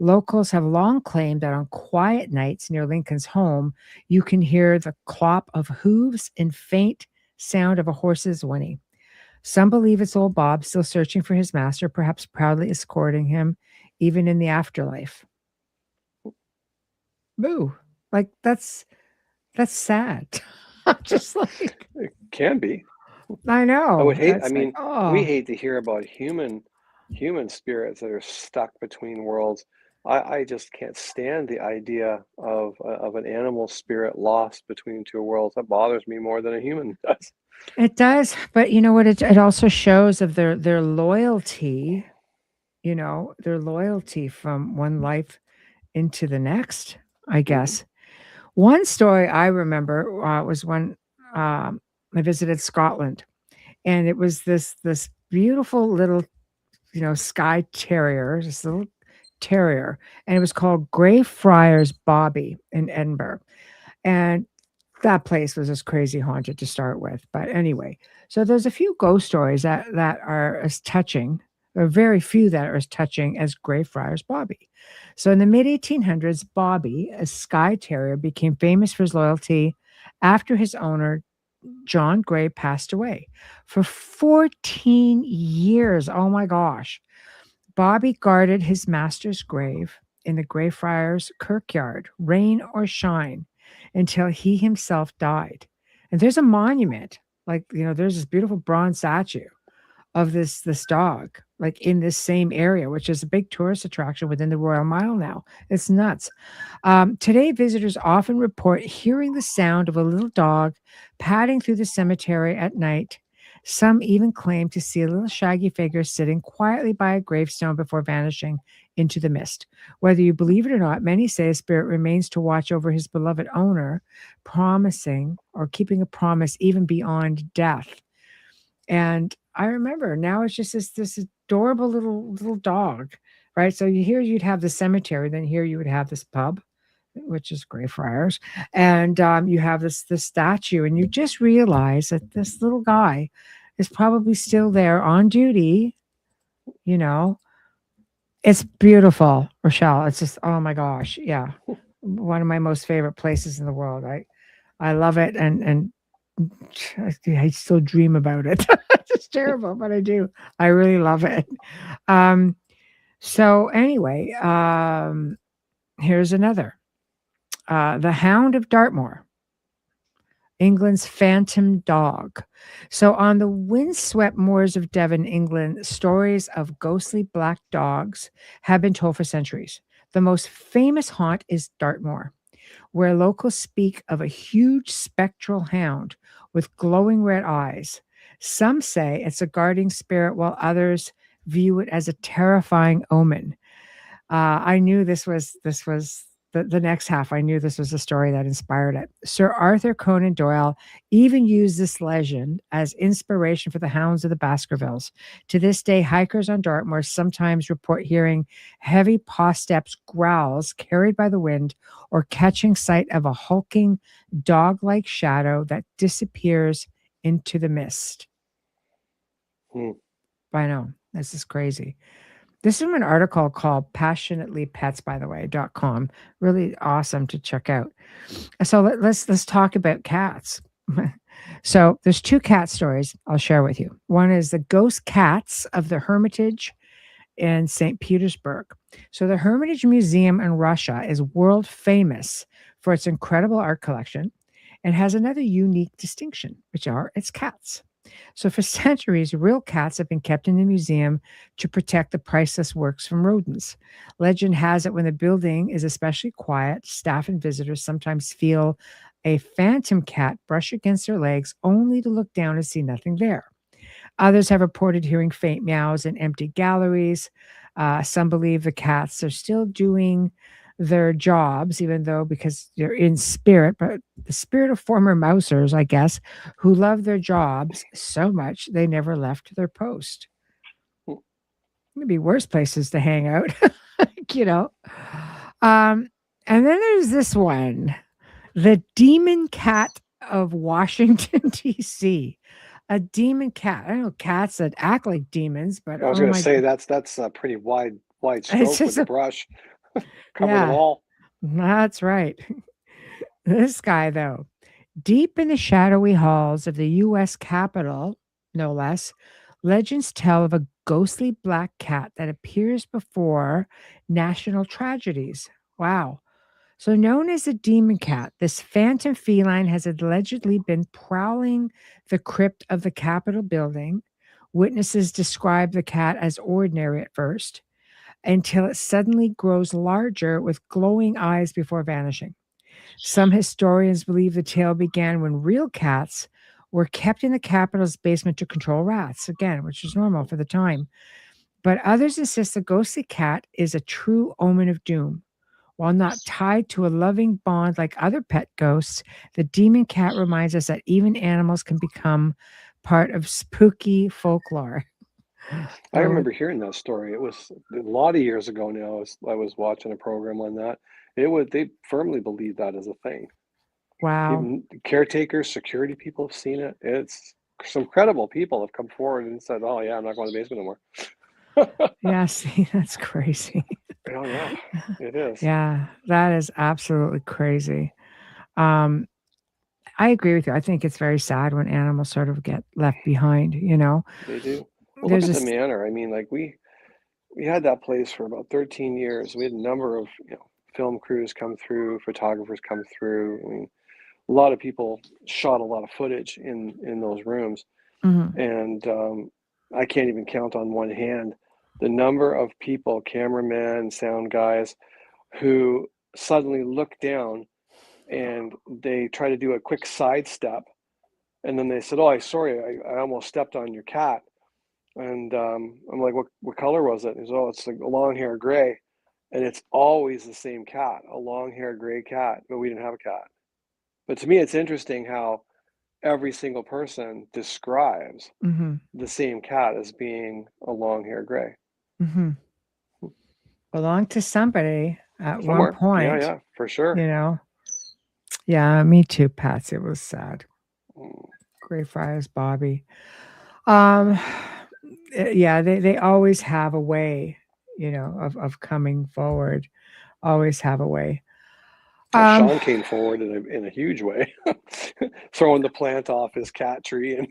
Locals have long claimed that on quiet nights near Lincoln's home, you can hear the clop of hooves and faint sound of a horse's whinny. Some believe it's old Bob still searching for his master, perhaps proudly escorting him even in the afterlife. Boo. Like that's sad. Just like It can be. I I would know. hate. I That's like, mean, we oh, hate to hear about human spirits that are stuck between worlds. I just can't stand the idea of an animal spirit lost between two worlds. That bothers me more than a human does. it does. But you know what? It also shows of their loyalty, their loyalty from one life into the next, I Hmm. guess. One story I remember was when I visited Scotland, and it was this beautiful little, Skye Terrier, this little terrier, and it was called Greyfriars Bobby in Edinburgh, and that place was just crazy haunted to start with. But anyway, so there's a few ghost stories that are as touching, or very few that are as touching as Greyfriars Bobby. So in the mid 1800s, Bobby, a Skye Terrier, became famous for his loyalty after his owner John Gray passed away. For 14 years, oh my gosh, Bobby guarded his master's grave in the Greyfriars Kirkyard, rain or shine, until he himself died. And there's a monument, like, there's this beautiful bronze statue of this dog. like in this same area, which is a big tourist attraction within the Royal Mile now. It's nuts. Today, visitors often report hearing the sound of a little dog padding through the cemetery at night. Some even claim to see a little shaggy figure sitting quietly by a gravestone before vanishing into the mist. Whether you believe it or not, many say a spirit remains to watch over his beloved owner, promising or keeping a promise even beyond death. And I remember now it's just this adorable little dog, right? So here you'd have the cemetery, then here you would have this pub, which is Greyfriars, and you have this statue, and you just realize that this little guy is probably still there on duty. You know, it's beautiful, Rochelle. It's just, oh my gosh, yeah, one of my most favorite places in the world. I love it, and I still dream about it. It's terrible, but I do. I really love it. Um, so anyway, here's another. The Hound of Dartmoor, England's phantom dog. So, on the windswept moors of Devon, England, stories of ghostly black dogs have been told for centuries. The most famous haunt is Dartmoor, where locals speak of a huge spectral hound with glowing red eyes. Some say it's a guarding spirit, while others view it as a terrifying omen. I knew this was the next half. I knew this was a story that inspired it. Sir Arthur Conan Doyle even used this legend as inspiration for the Hounds of the Baskervilles. To this day, hikers on Dartmoor sometimes report hearing heavy paw steps, growls carried by the wind, or catching sight of a hulking dog-like shadow that disappears into the mist. Hmm. I know, this is crazy. This is from an article called passionatelypets, by the way.com. Really awesome to check out. So let's talk about cats. So there's two cat stories I'll share with you. One is the ghost cats of the Hermitage in St. Petersburg. So the Hermitage Museum in Russia is world famous for its incredible art collection and has another unique distinction, which are its cats. So, for centuries, real cats have been kept in the museum to protect the priceless works from rodents. Legend has it when the building is especially quiet, staff and visitors sometimes feel a phantom cat brush against their legs only to look down and see nothing there. Others have reported hearing faint meows in empty galleries. Some believe the cats are still doing their jobs, even though because they're in spirit, but the spirit of former mousers, I guess, who love their jobs so much they never left their post. Maybe worse places to hang out, you know. And then there's this one, the demon cat of Washington, D.C. A demon cat. I don't know cats that act like demons, but I was oh going to my, say that's a pretty wide it's stroke with just the a, brush. Cover them yeah, all. that's right. This guy, though, deep in the shadowy halls of the U.S. Capitol, no less, legends tell of a ghostly black cat that appears before national tragedies. Wow. So, known as the demon cat, this phantom feline has allegedly been prowling the crypt of the Capitol building. Witnesses describe the cat as ordinary at first until it suddenly grows larger with glowing eyes before vanishing. Some historians believe the tale began when real cats were kept in the Capitol's basement to control rats, again, which is normal for the time. But others insist the ghostly cat is a true omen of doom. While not tied to a loving bond like other pet ghosts, the demon cat reminds us that even animals can become part of spooky folklore. I Oh, remember hearing that story. It was a lot of years ago now. I was watching a program on that. They firmly believe that is a thing. wow. Even caretakers, security people have seen it. It's some credible people have come forward and said, "Oh yeah, I'm not going to the basement anymore." Yeah, see, that's crazy. Oh yeah, it is. Yeah, that is absolutely crazy. Um, I agree with you. I think it's very sad when animals sort of get left behind, you know. They do. Well, look There's at the this manor. I mean, like we had that place for about 13 years. We had a number of film crews come through, photographers come through. I mean, a lot of people shot a lot of footage in those rooms, mhm. and I can't even count on one hand the number of people, cameramen, sound guys, who suddenly look down and they try to do a quick sidestep, and then they said, "Oh, sorry, I almost stepped on your cat." And I'm like, "What color was it?" He said, "Oh, it's like a long hair gray," and it's always the same cat, a long hair gray cat, but we didn't have a cat. But to me, it's interesting how every single person describes Mm-hmm. the same cat as being a long hair gray. Mm-hmm. Belonged to somebody at one Somewhere. point, Yeah, for sure. you know. Yeah, me too, Patsy. It was sad. Mm. Greyfriars Bobby. Um, yeah, they always have a way, of coming forward. Always have a way. Well, Um, Sean came forward in a huge way, throwing the plant off his cat tree and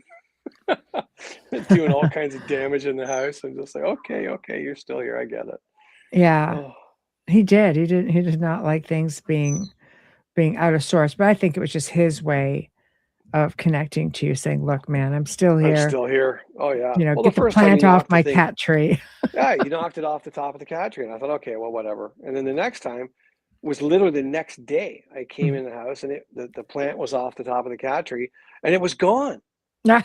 doing all kinds of damage in the house. And just like, okay, you're still here. I get it. yeah, Oh, he did. He did not like things being out of sorts, but I think it was just his way of connecting to you, saying, "Look, man, I'm still I'm here. still here. Oh yeah. Well, the Get the first time plant you off knocked the my thing, cat tree." yeah, you knocked it off the top of the cat tree, and I thought, okay, well, whatever. And then the next time was literally the next day. I came in the house, and the plant was off the top of the cat tree, and it was gone. I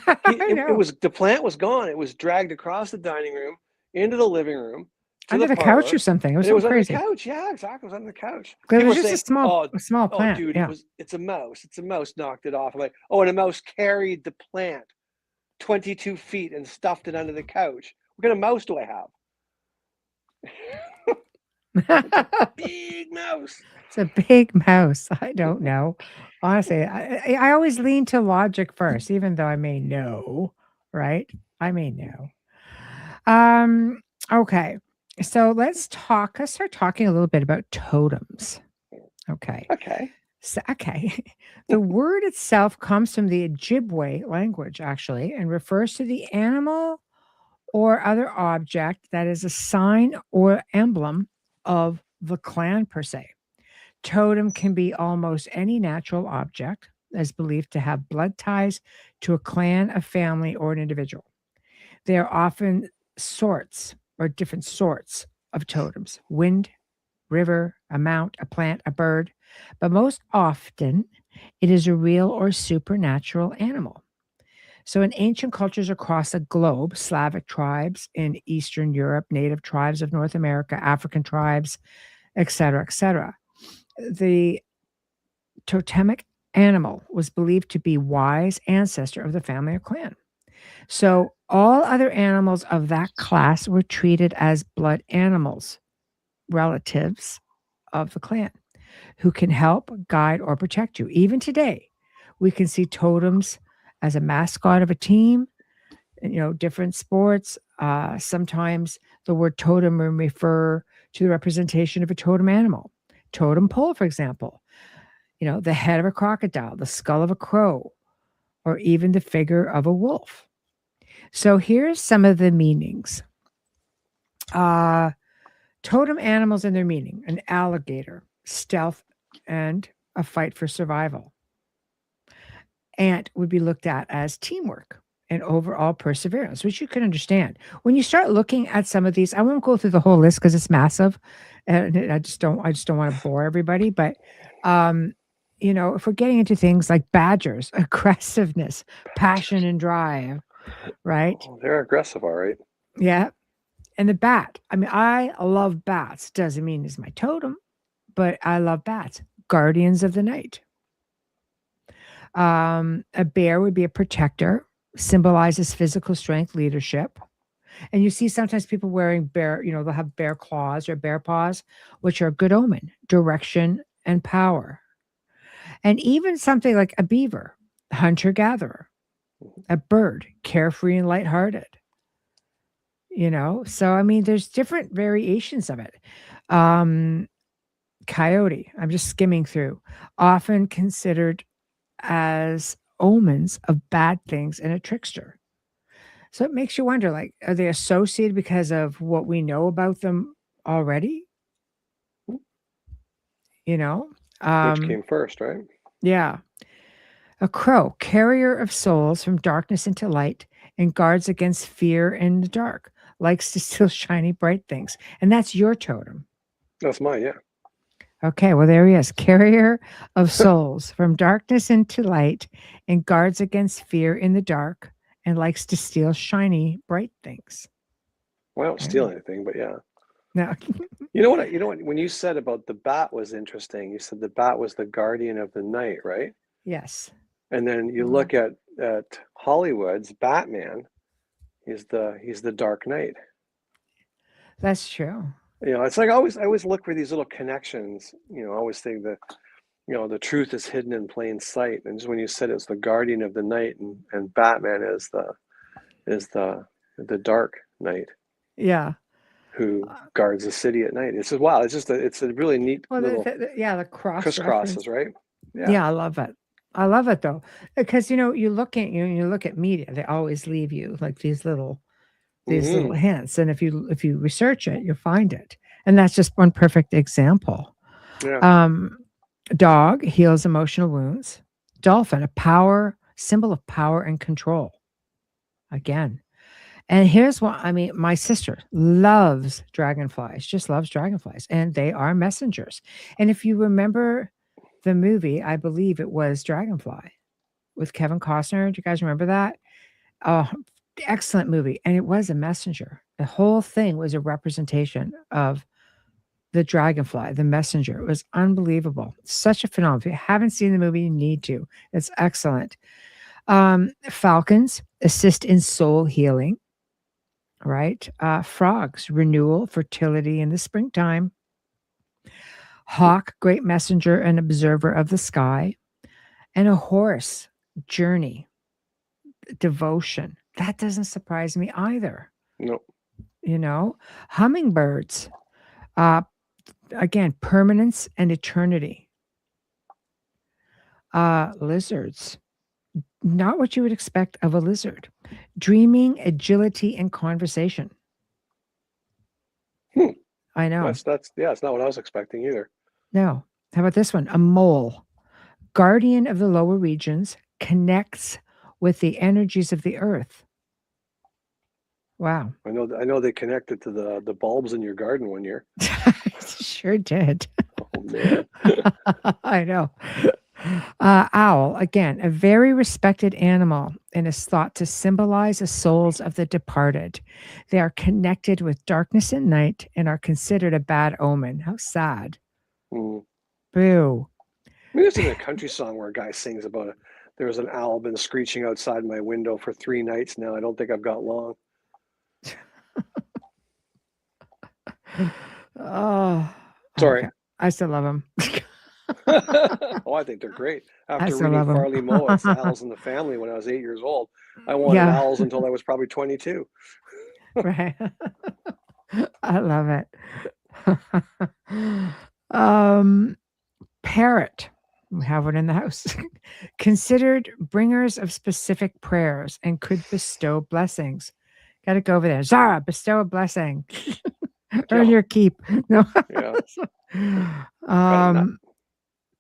know. The plant was gone. It was dragged across the dining room, into the living room, to Under the the couch parlor, or something. It was and it so was under the crazy couch. Yeah, exactly. It was under the couch. because it People was were just saying, a small "Oh, plant. dude, Yeah. it's a mouse. It's a mouse knocked it off." I'm like, "Oh, and a mouse carried the plant 22 feet and stuffed it under the couch. What kind of mouse do I have?" Big mouse. It's a big mouse. I don't know. Honestly, I always lean to logic first, even though I may know, right? I may know. Okay. So let's start talking a little bit about totems. Okay. Okay. So, okay. The word itself comes from the Ojibwe language, actually, and refers to the animal or other object that is a sign or emblem of the clan per se. Totem can be almost any natural object that is believed to have blood ties to a clan, a family, or an individual. They are often sorts or different sorts of totems: wind, river, a mount, a plant, a bird, but most often it is a real or supernatural animal. So, in ancient cultures across the globe, Slavic tribes in Eastern Europe, native tribes of North America, African tribes, etc., the totemic animal was believed to be wise ancestor of the family or clan. So, all other animals of that class were treated as blood animals, relatives of the clan, who can help, guide, or protect you. Even today, we can see totems as a mascot of a team, different sports. Sometimes the word totem will refer to the representation of a totem animal. Totem pole, for example, the head of a crocodile, the skull of a crow, or even the figure of a wolf. So here's some of the meanings. Totem animals and their meaning: an alligator, stealth, and a fight for survival. Ant would be looked at as teamwork and overall perseverance, which you can understand. When you start looking at some of these, I won't go through the whole list because it's massive, and I just don't want to bore everybody. But if we're getting into things like badgers, aggressiveness, passion, and drive, right? Oh, they're aggressive, all right. Yeah. And the bat. I mean, I love bats. Doesn't mean it's my totem, but I love bats. Guardians of the night. A bear would be a protector, symbolizes physical strength, leadership. And you see sometimes people wearing bear, they'll have bear claws or bear paws, which are good omen, direction, and power. And even something like a beaver, hunter gatherer, a bird, carefree and lighthearted. So I mean, there's different variations of it. Coyote, I'm just skimming through, often considered as omens of bad things and a trickster. So it makes you wonder, like, are they associated because of what we know about them already? Which Um, came first, right? yeah. A crow, carrier of souls from darkness into light and guards against fear in the dark. likes to steal shiny, bright things. And that's your totem. That's mine, yeah. Okay, well, there he is, carrier of souls from darkness into light and guards against fear in the dark and likes to steal shiny, bright things. Well, I don't steal anything, but yeah. No. You know what? When you said about the bat was interesting. You said the bat was the guardian of the night, right? Yes. And then you look at Hollywood's Batman. He's the Dark Knight. That's true. It's like I always look for these little connections. I always think that the truth is hidden in plain sight. And just when you said it's the guardian of the night, and Batman is the Dark Knight. Yeah. Who guards the city at night? It's just wow. It's a really neat little the crisscrosses, right? Yeah, I love it. I love it though, because you look at media, they always leave you like these little hints, and if you research it, you'll find it, and that's just one perfect example. Yeah. Dog heals emotional wounds. Dolphin, a symbol of power and control. Again. And here's what my sister loves dragonflies, just loves dragonflies, and they are messengers. And if you remember the movie, I believe it was Dragonfly with Kevin Costner. Do you guys remember that? Oh, excellent movie. And it was a messenger. The whole thing was a representation of the dragonfly, the messenger. It was unbelievable. Such a phenomenon. If you haven't seen the movie, you need to. It's excellent. Falcons assist in soul healing. Right? Frogs, renewal, fertility in the springtime. Hawk, great messenger and observer of the sky. And a horse, journey, devotion. That doesn't surprise me either. No. Hummingbirds, again, permanence and eternity. Lizards, not what you would expect of a lizard. Dreaming, agility, and conversation. I know. It's not what I was expecting either. No. How about this one? A mole, guardian of the lower regions, connects with the energies of the earth. Wow. I know they connected to the bulbs in your garden one year. Sure did. Oh man. I know. Owl, again, a very respected animal and is thought to symbolize the souls of the departed. They are connected with darkness at night and are considered a bad omen. How sad. Mm. Boo. Maybe it's in a country song where a guy sings about it. There was an owl been screeching outside my window for 3 nights now. I don't think I've got long. Oh. Sorry. Okay. I still love him. Oh, I think they're great. After reading Farley Moe's Owls in the Family when I was 8 years old, I wanted owls until I was probably 22. Right. I love it. Parrot. We have one in the house. Considered bringers of specific prayers and could bestow blessings. Got to go over there. Zara, bestow a blessing. Earn your keep. No.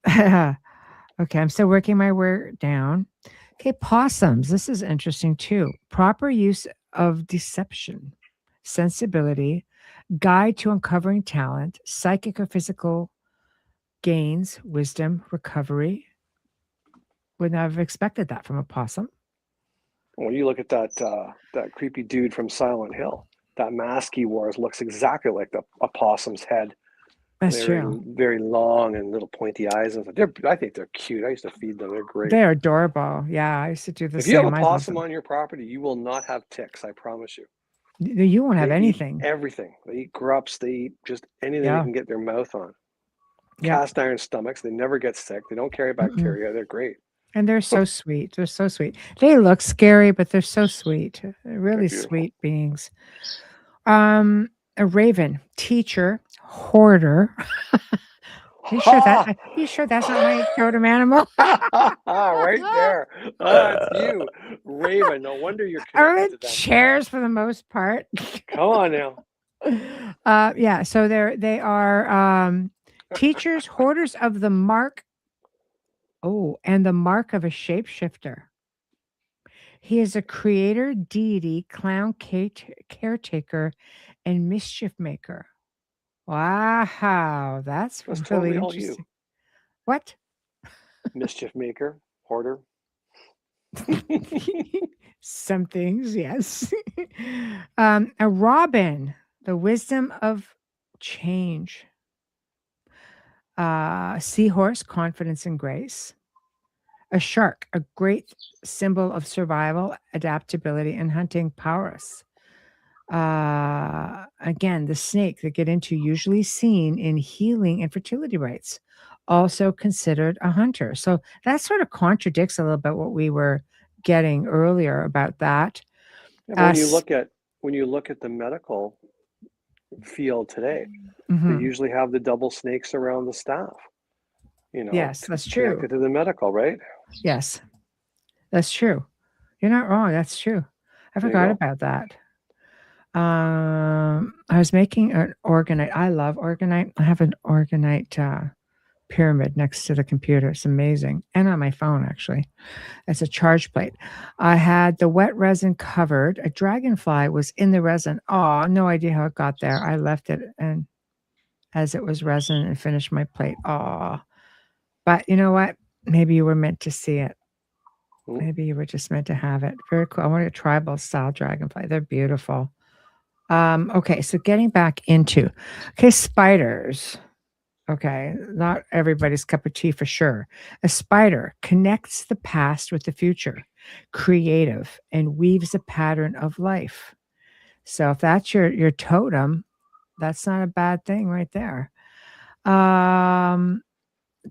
Yeah. Okay, I'm still working my way down. Okay, possums. This is interesting too. Proper use of deception, sensibility, guide to uncovering talent, psychic or physical gains, wisdom, recovery. Wouldn't have expected that from a possum. When you look at that creepy dude from Silent Hill, that mask he wears looks exactly like a possum's head. That's true. Very long and little pointy eyes. And I think they're cute. I used to feed them. They're great. They're adorable. Yeah, I used to do the If same. you have a possum on your property, you will not have ticks. I promise you. You won't have anything. Everything. They eat grubs. They eat just anything they can get their mouth on. Cast iron stomachs. They never get sick. They don't carry bacteria. They're great. And they're so sweet. They're so sweet. They look scary, but they're so sweet. They're really sweet beings. A raven, teacher, hoarder. You sure that's not my totem animal? Right there. That's you. Raven. No wonder you're connected to them. Chairs for the most part. Come on now. Yeah, so they are teachers, hoarders of the mark. Oh, and the mark of a shapeshifter. He is a creator, deity, clown caretaker, and mischief maker. Wow, that's That's totally really all you. interesting. What? Mischief maker, hoarder. Some things, yes. A robin, the wisdom of change. Seahorse, confidence and grace. A shark, a great symbol of survival, adaptability, and hunting prowess. Again, the snake that get into usually seen in healing and fertility rites, also considered a hunter. So that sort of contradicts a little bit what we were getting earlier about that. And Uh, s- when you look at the medical field today, they mhm. usually have the double snakes around the staff, Yes, that's true. connected to the medical, right? Yes, that's true. You're not wrong. That's true. I There you forgot go. about that. I was making an organite. I love organite. I have an organite pyramid next to the computer. It's amazing. And on my phone, actually. It's a charge plate. I had the wet resin covered. A dragonfly was in the resin. Oh, no idea how it got there. I left it and as it was resin and finished my plate. Oh, but you know what? Maybe you were meant to see it. Mm. Maybe you were just meant to have it. Very cool. I want a tribal style dragonfly. They're beautiful. Okay, so getting back into spiders. Okay, not everybody's cup of tea for sure. A spider connects the past with the future, creative, and weaves a pattern of life. So if that's your totem, that's not a bad thing right there. Um,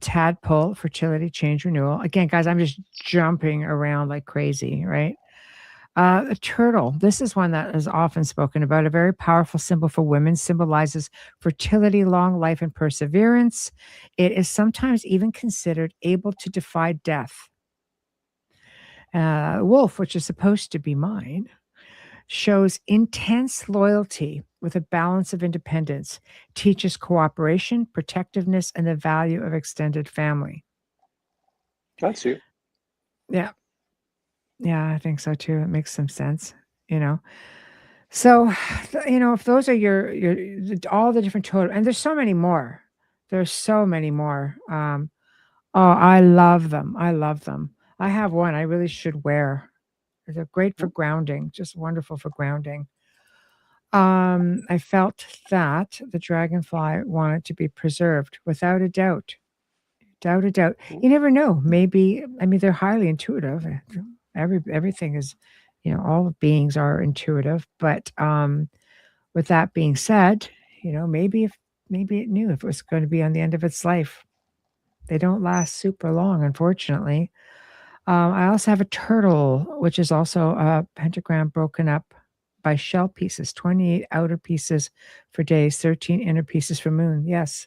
Tadpole, fertility, change, renewal. Again, guys, I'm just jumping around like crazy, right? The turtle. This is one that is often spoken about. A very powerful symbol for women, symbolizes fertility, long life, and perseverance. It is sometimes even considered able to defy death. Wolf, which is supposed to be mine, shows intense loyalty with a balance of independence, teaches cooperation, protectiveness, and the value of extended family. That's you. Yeah. Yeah, I think so too. It makes some sense, you know. So, if those are all the different totem, and there's so many more. There's so many more. Oh, I love them. I love them. I have one I really should wear. They're great for Mm. grounding, just wonderful for grounding. I felt that the dragonfly wanted to be preserved without a doubt. Without a doubt. Mm. You never know. Maybe, I mean, they're highly intuitive. Everything is, all beings are intuitive. But with that being said, maybe it knew if it was going to be on the end of its life. They don't last super long, unfortunately. I also have a turtle, which is also a pentagram broken up by shell pieces, 28 outer pieces for days, 13 inner pieces for moon. Yes.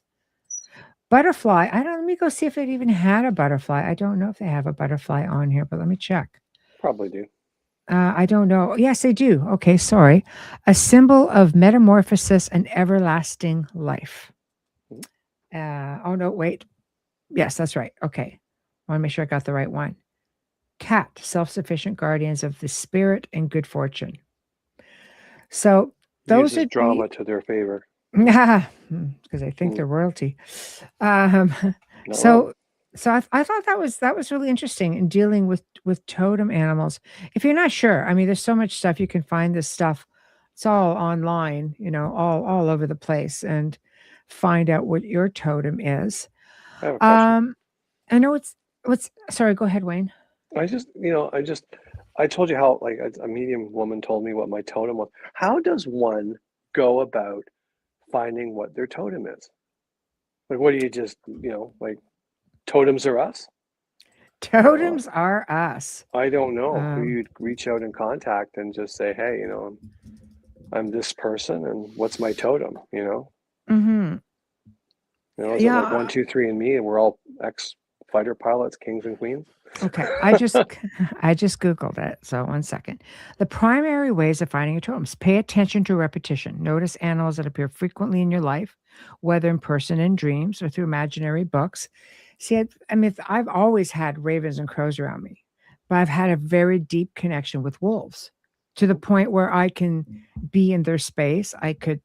Butterfly. I don't, let me go see if it even had a butterfly. I don't know if they have a butterfly on here, but let me check. Probably do. I don't know. Yes, they do. Okay, sorry. A symbol of metamorphosis and everlasting life. Mm. Oh, no, wait. Yes, that's right. Okay. I want to make sure I got the right one. Cat, self sufficient guardians of the spirit and good fortune. So those Uses are the, drama to their favor. because I think Mm. they're royalty. Um, Not wrong. so I thought that was really interesting in dealing with totem animals. If you're not sure, I mean, there's so much stuff you can find. This stuff, it's all online, all over the place, and find out what your totem is. I have a question. Um, I know it's what's. Sorry, go ahead, Wayne. I told you how like a medium woman told me what my totem was. How does one go about finding what their totem is? Like, what do you just, like totems are us? Uh, Totems are us. I don't know who Um, you'd reach out and contact and just say, hey, I'm this person and what's my totem? mhm. Is it like Yeah. 1, 2, 3 and me and we're all ex fighter pilots, kings and queens? Okay, I just Googled it. So 1 second. The primary ways of finding a totem: pay attention to repetition. Notice animals that appear frequently in your life, whether in person, in dreams, or through imaginary books. See, I mean, I've always had ravens and crows around me, but I've had a very deep connection with wolves to the point where I can be in their space. I could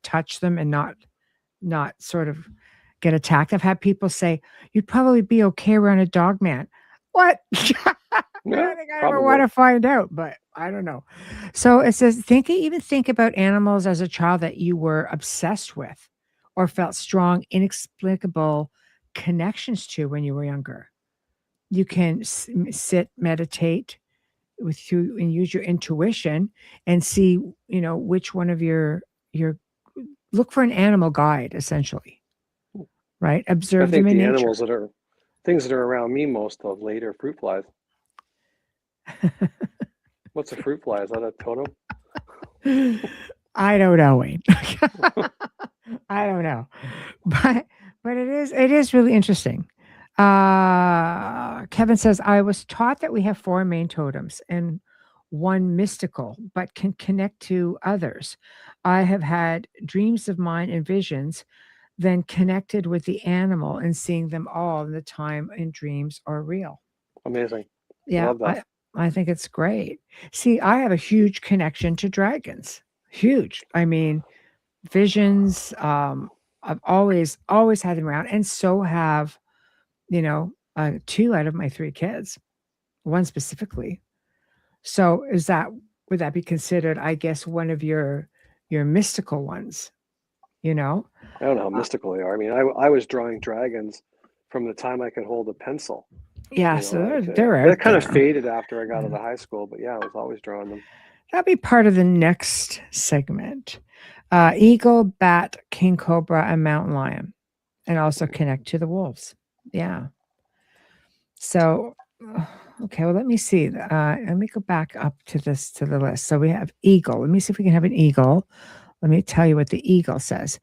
touch them and not sort of get attacked. I've had people say, "You'd probably be okay around a dog man." What? I Yeah, don't think I ever probably. want to find out, but I don't know. So it says, think about animals as a child that you were obsessed with or felt strong, inexplicable connections to when you were younger. You can sit, meditate with you, and use your intuition and see, which one of your look for an animal guide, essentially, right? I Observe them think in the nature. animals that are things that are around me most of late are fruit flies. What's a fruit fly? Is that a totem? I don't know, Wayne. I don't know, but it is really interesting. Kevin says, I was taught that we have 4 main totems and 1 mystical, but can connect to others. I have had dreams of mine and visions, then connected with the animal and seeing them all in the time in dreams are real. Amazing. I Yeah, love that. I think it's great. See, I have a huge connection to dragons. Huge. I mean, visions. I've always had them around, and so have 2 out of my 3 kids. 1 specifically. So would that be considered, I guess, one of your mystical ones? I don't know how mystical they are. I mean, I was drawing dragons from the time I could hold a pencil. Yeah, so they're out That kind of there. faded after I got out of high school, but yeah, I was always drawing them. That'll be part of the next segment. Eagle, bat, king cobra, and mountain lion, and also connect to the wolves. Yeah. So, okay, well, let me see. Let me go back up to the list. So we have eagle. Let me see if we can have an eagle. Let me tell you what the eagle says.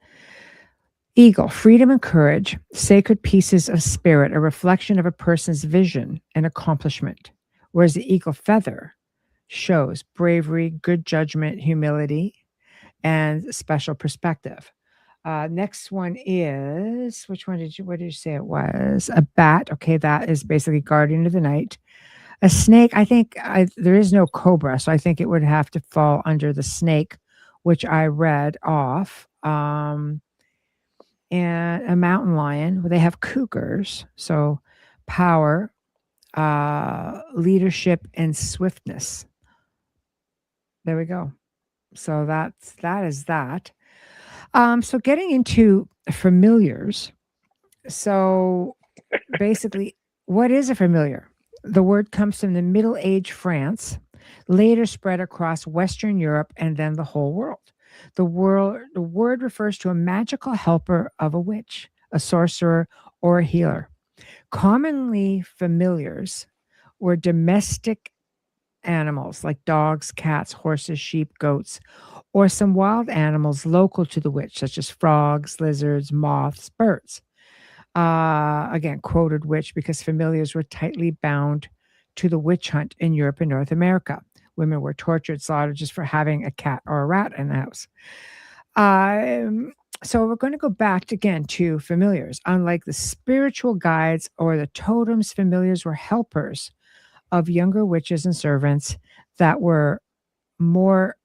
Eagle, freedom and courage, sacred pieces of spirit, a reflection of a person's vision and accomplishment. Whereas the eagle feather shows bravery, good judgment, humility, and special perspective. Next one is, what did you say it was? A bat. Okay, that is basically guardian of the night. A snake, I think there is no cobra, so I think it would have to fall under the snake, which I read off. And a mountain lion, they have cougars, so power, leadership, and swiftness. There we go. So that is that. So getting into familiars. So basically, what is a familiar? The word comes from the Middle Age France, later spread across Western Europe and then the whole world. The word refers to a magical helper of a witch, a sorcerer, or a healer. Commonly, familiars were domestic animals like dogs, cats, horses, sheep, goats, or some wild animals local to the witch, such as frogs, lizards, moths, birds. Again, quoted witch because familiars were tightly bound to the witch hunt in Europe and North America. Women were tortured, slaughtered just for having a cat or a rat in the house. So we're going to go back again to familiars. Unlike the spiritual guides or the totems, familiars were helpers of younger witches and servants that were more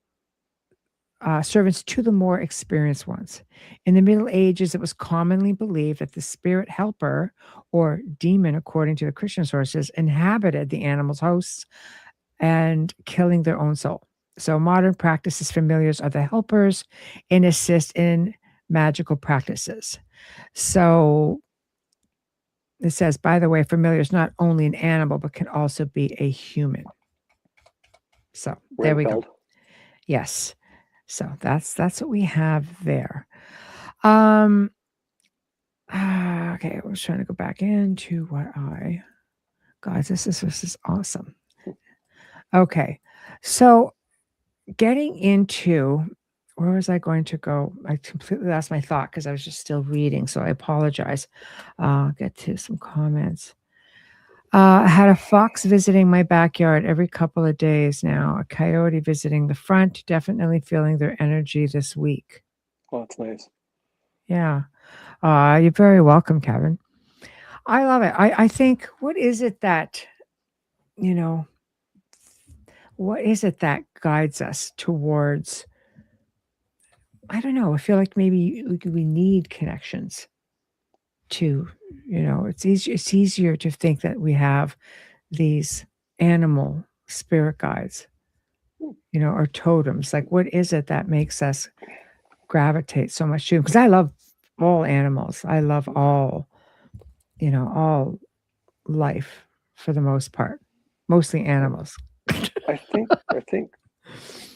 servants to the more experienced ones. In the Middle Ages, it was commonly believed that the spirit helper, or demon, according to the Christian sources, inhabited the animal's hosts and killing their own soul. So modern practices, familiars are the helpers and assist in magical practices. So it says, by the way, familiar is not only an animal, but can also be a human. So there we go. Yes. So that's what we have there. Okay, I was trying to go back into what guys, this is awesome. Okay. So getting into, where was I going to go? I completely lost my thought because I was just still reading, so I apologize. I'll get to some comments. I had a fox visiting my backyard every couple of days now, a coyote visiting the front, definitely feeling their energy this week. Oh, that's nice. Yeah. You're very welcome, Kevin. I love it. I think, what is it that, what is it that guides us towards, I don't know, I feel like maybe we need connections to, it's easier to think that we have these animal spirit guides, or totems. Like, what is it that makes us gravitate so much to them? Because I love all animals. I love all life for the most part, mostly animals. I think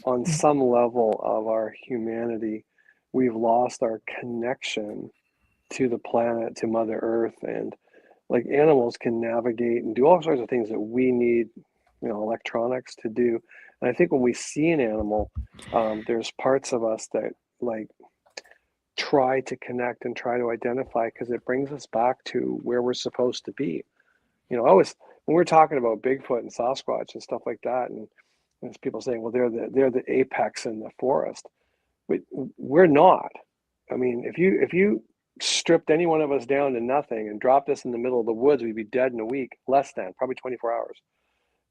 on some level of our humanity, we've lost our connection to the planet, to Mother Earth, and like animals can navigate and do all sorts of things that we need, electronics to do. And I think when we see an animal, there's parts of us that like try to connect and try to identify because it brings us back to where we're supposed to be. I always, when we're talking about Bigfoot and Sasquatch and stuff like that, and there's people saying, well, they're the apex in the forest. But we're not. I mean, if you stripped any one of us down to nothing and dropped us in the middle of the woods, we'd be dead in a week, less than, probably 24 hours.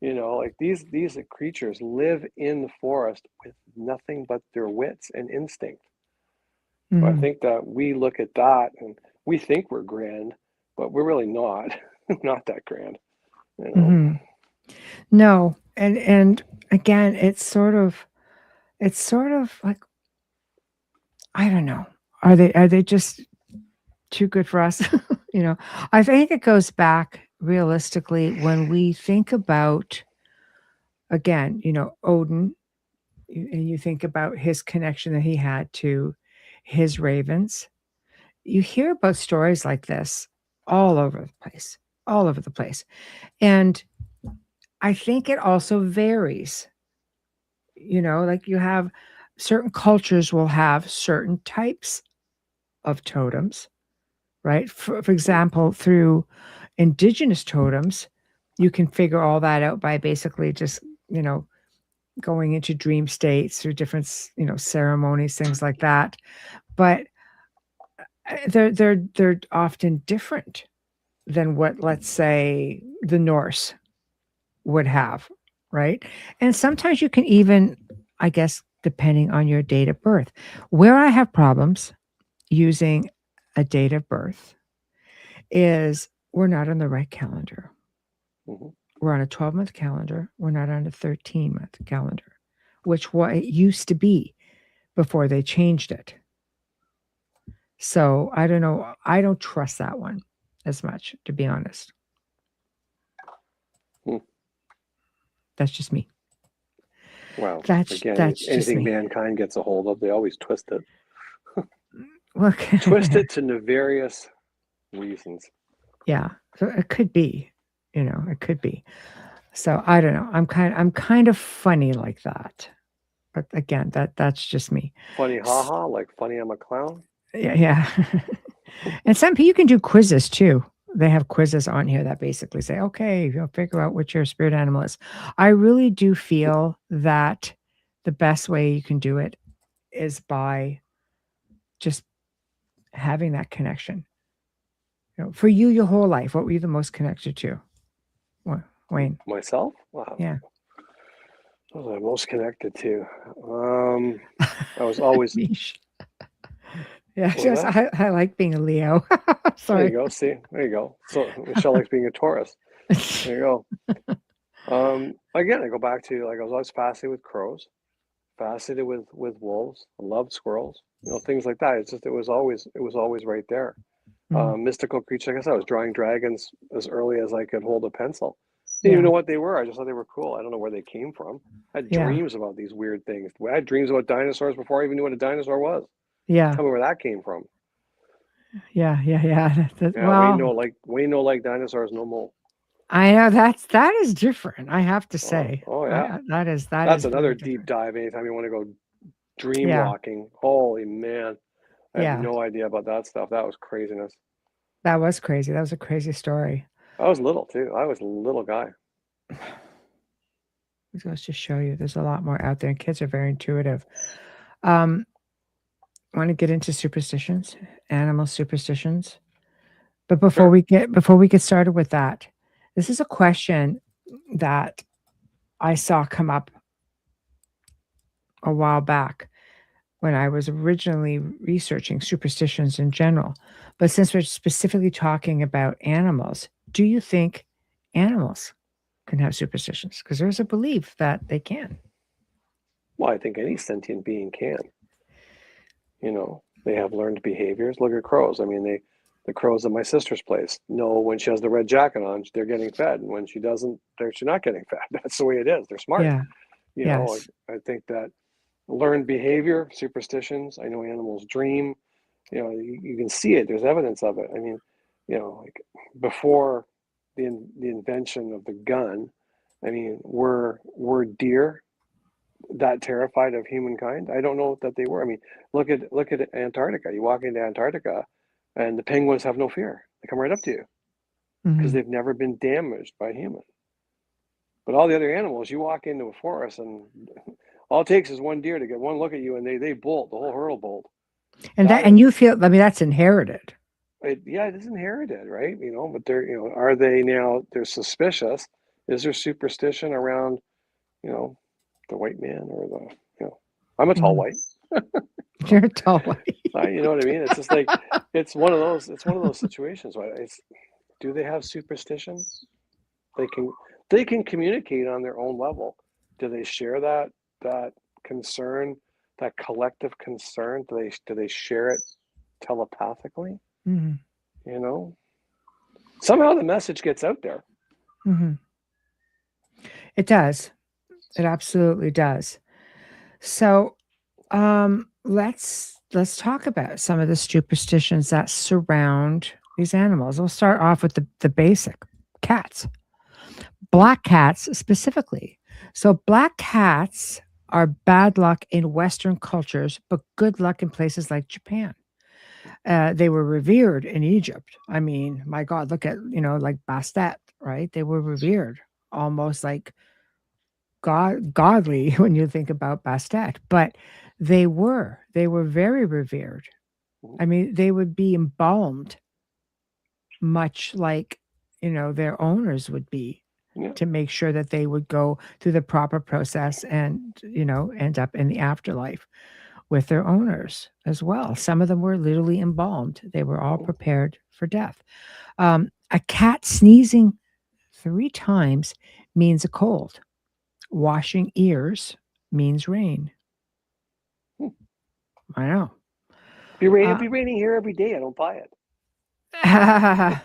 Like these creatures live in the forest with nothing but their wits and instinct. So I think that we look at that and we think we're grand, but we're really not. Not that grand. No, and again, it's sort of like, I don't know. Are they just too good for us? I think it goes back realistically when we think about, again, Odin, and you think about his connection that he had to his ravens. You hear about stories like this all over the place. And I think it also varies. Like you have certain cultures will have certain types of totems, right? For example, through indigenous totems, you can figure all that out by basically just, going into dream states through different, ceremonies, things like that. But they're often different than what, let's say, the Norse would have, right? And sometimes you can even, I guess, depending on your date of birth. Where I have problems using a date of birth is we're not on the right calendar. We're on a 12-month calendar. We're not on a 13-month calendar, which what it used to be before they changed it. So I don't know. I don't trust that one as much, to be honest. That's just me. Well, that's anything mankind gets a hold of, they always twist it. Look, twist it to nefarious reasons. Yeah, so it could be, it could be. So I don't know. I'm kind of funny like that. But again, that's just me. Funny, haha, like funny I'm a clown. Yeah. And some people, you can do quizzes too. They have quizzes on here that basically say, okay, figure out what your spirit animal is. I really do feel that the best way you can do it is by just having that connection. For you, your whole life, what were you the most connected to? Wayne? Myself? Wow. Yeah. What was I most connected to? I was always... Yeah, I like being a Leo. Sorry. There you go. See, there you go. So Michelle likes being a Taurus. There you go. Again, I go back to, like, I was always fascinated with crows, fascinated with wolves. I loved squirrels. Things like that. It's just it was always right there. Mystical creatures. Like I said, I was drawing dragons as early as I could hold a pencil. Didn't even know what they were. I just thought they were cool. I don't know where they came from. I had dreams about these weird things. I had dreams about dinosaurs before I even knew what a dinosaur was. Yeah. Tell me where that came from. Yeah. Well, we know like dinosaurs no more. I know that is different. I have to say. Oh yeah. That's another deep dive. Anytime you want to go dream walking. Holy man. I have no idea about that stuff. That was craziness. That was crazy. That was a crazy story. I was little too. I was a little guy. It goes to show you there's a lot more out there, and kids are very intuitive. Want to get into superstitions, animal superstitions, but before we get started with that, this is a question that I saw come up a while back when I was originally researching superstitions in general. But since we're specifically talking about animals, do you think animals can have superstitions? Because there's a belief that they can. Well, I think any sentient being can. They have learned behaviors. Look at crows. I mean, the crows at my sister's place know when she has the red jacket on, they're getting fed, and when she doesn't, she's not getting fed. That's the way it is. They're smart. Yeah. Yes. I think that learned behavior, superstitions. I know animals dream. You can see it. There's evidence of it. I mean, like before the invention of the gun, I mean, were deer that terrified of humankind? I don't know that they were. I mean, look at Antarctica. You walk into Antarctica, and the penguins have no fear. They come right up to you because Mhm. they've never been damaged by human. But all the other animals, you walk into a forest, and all it takes is one deer to get one look at you, and they bolt. The whole herd will bolt. And you feel, I mean, that's inherited. Yeah, it is inherited, right? But are they now? They're suspicious. Is there superstition around, the white man or I'm a tall Mhm. white. You're a tall white. You know what I mean? It's just like it's one of those situations. Right? Do they have superstition? They can communicate on their own level. Do they share that concern, that collective concern? Do they share it telepathically? Mhm. Somehow the message gets out there. Mhm. It does. It absolutely does. So, let's talk about some of the superstitions that surround these animals. We'll start off with the basic cats, black cats specifically. So, black cats are bad luck in Western cultures, but good luck in places like Japan. They were revered in Egypt. I mean, my God, look at, like Bastet, right? They were revered, almost like godly when you think about Bastet, but they were very revered. I mean, they would be embalmed much like, their owners would be, Yeah. to make sure that they would go through the proper process and, end up in the afterlife with their owners as well. Some of them were literally embalmed. They were all prepared for death. A cat sneezing 3 times means a cold. Washing ears means rain. I know. It'll be raining here every day. I don't buy it. I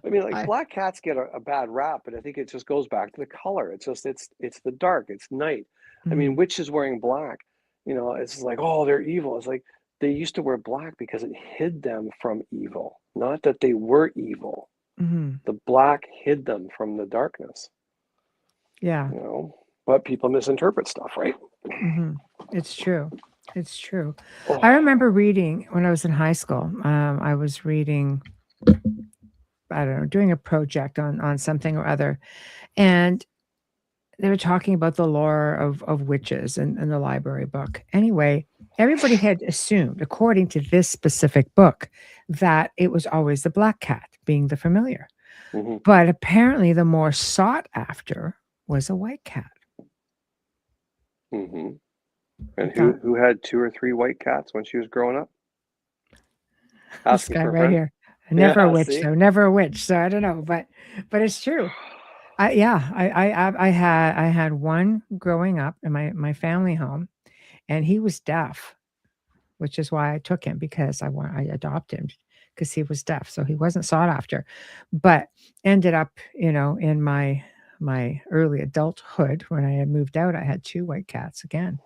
I mean, like black cats get a bad rap, but I think it just goes back to the color. It's just it's the dark. It's night. I mean, witches wearing black. It's like, oh, they're evil. It's like they used to wear black because it hid them from evil, not that they were evil. The black hid them from the darkness. Yeah. But people misinterpret stuff, right? It's true. It's true. Oh. I remember reading when I was in high school. I was reading, I don't know, doing a project on something or other, and they were talking about the lore of witches in the library book. Anyway, everybody had assumed, according to this specific book, that it was always the black cat being the familiar. But apparently the more sought after was a white cat. And who had 2 or 3 white cats when she was growing up? This guy right here. Never a witch, though. Never a witch. So I don't know, but it's true. I had one growing up in my family home, and he was deaf, which is why I took him, because I adopted him because he was deaf, so he wasn't sought after. But ended up, in my early adulthood, when I had moved out, I had 2 white cats again.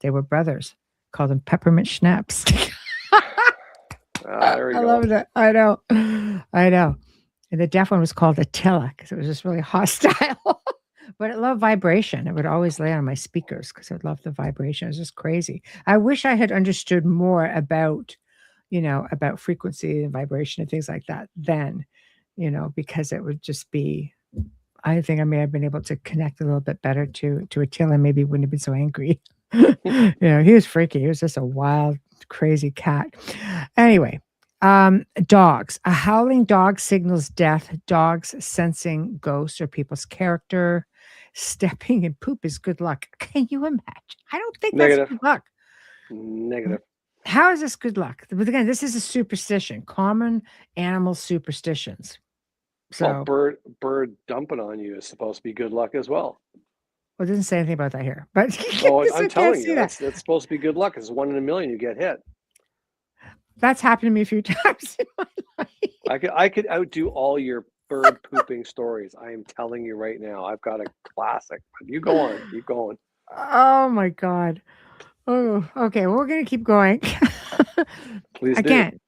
They were brothers. Called them Peppermint Schnapps. There we go. I love that. I know. And the deaf one was called Attila because it was just really hostile. But it loved vibration. It would always lay on my speakers because it loved the vibration. It was just crazy. I wish I had understood more about, about frequency and vibration and things like that then, because it would just be, I think I may have been able to connect a little bit better to Attila. Maybe wouldn't have been so angry. He was freaky. He was just a wild, crazy cat. Anyway, dogs. A howling dog signals death. Dogs sensing ghosts or people's character. Stepping in poop is good luck. Can you imagine? I don't think that's Negative. good luck. Negative. How is this good luck? But again, this is a superstition, common animal superstitions. Well, So, bird dumping on you is supposed to be good luck as well. well, it doesn't say anything about that here, but Oh, you I'm can't telling see you, that. that's supposed to be good luck. It's 1 in a million you get hit. That's happened to me a few times in my life. I could outdo all your bird pooping stories. I am telling you right now. I've got a classic. But you go on. Keep going. Oh my God. Oh, okay. Well, we're going to keep going. Please do. Again,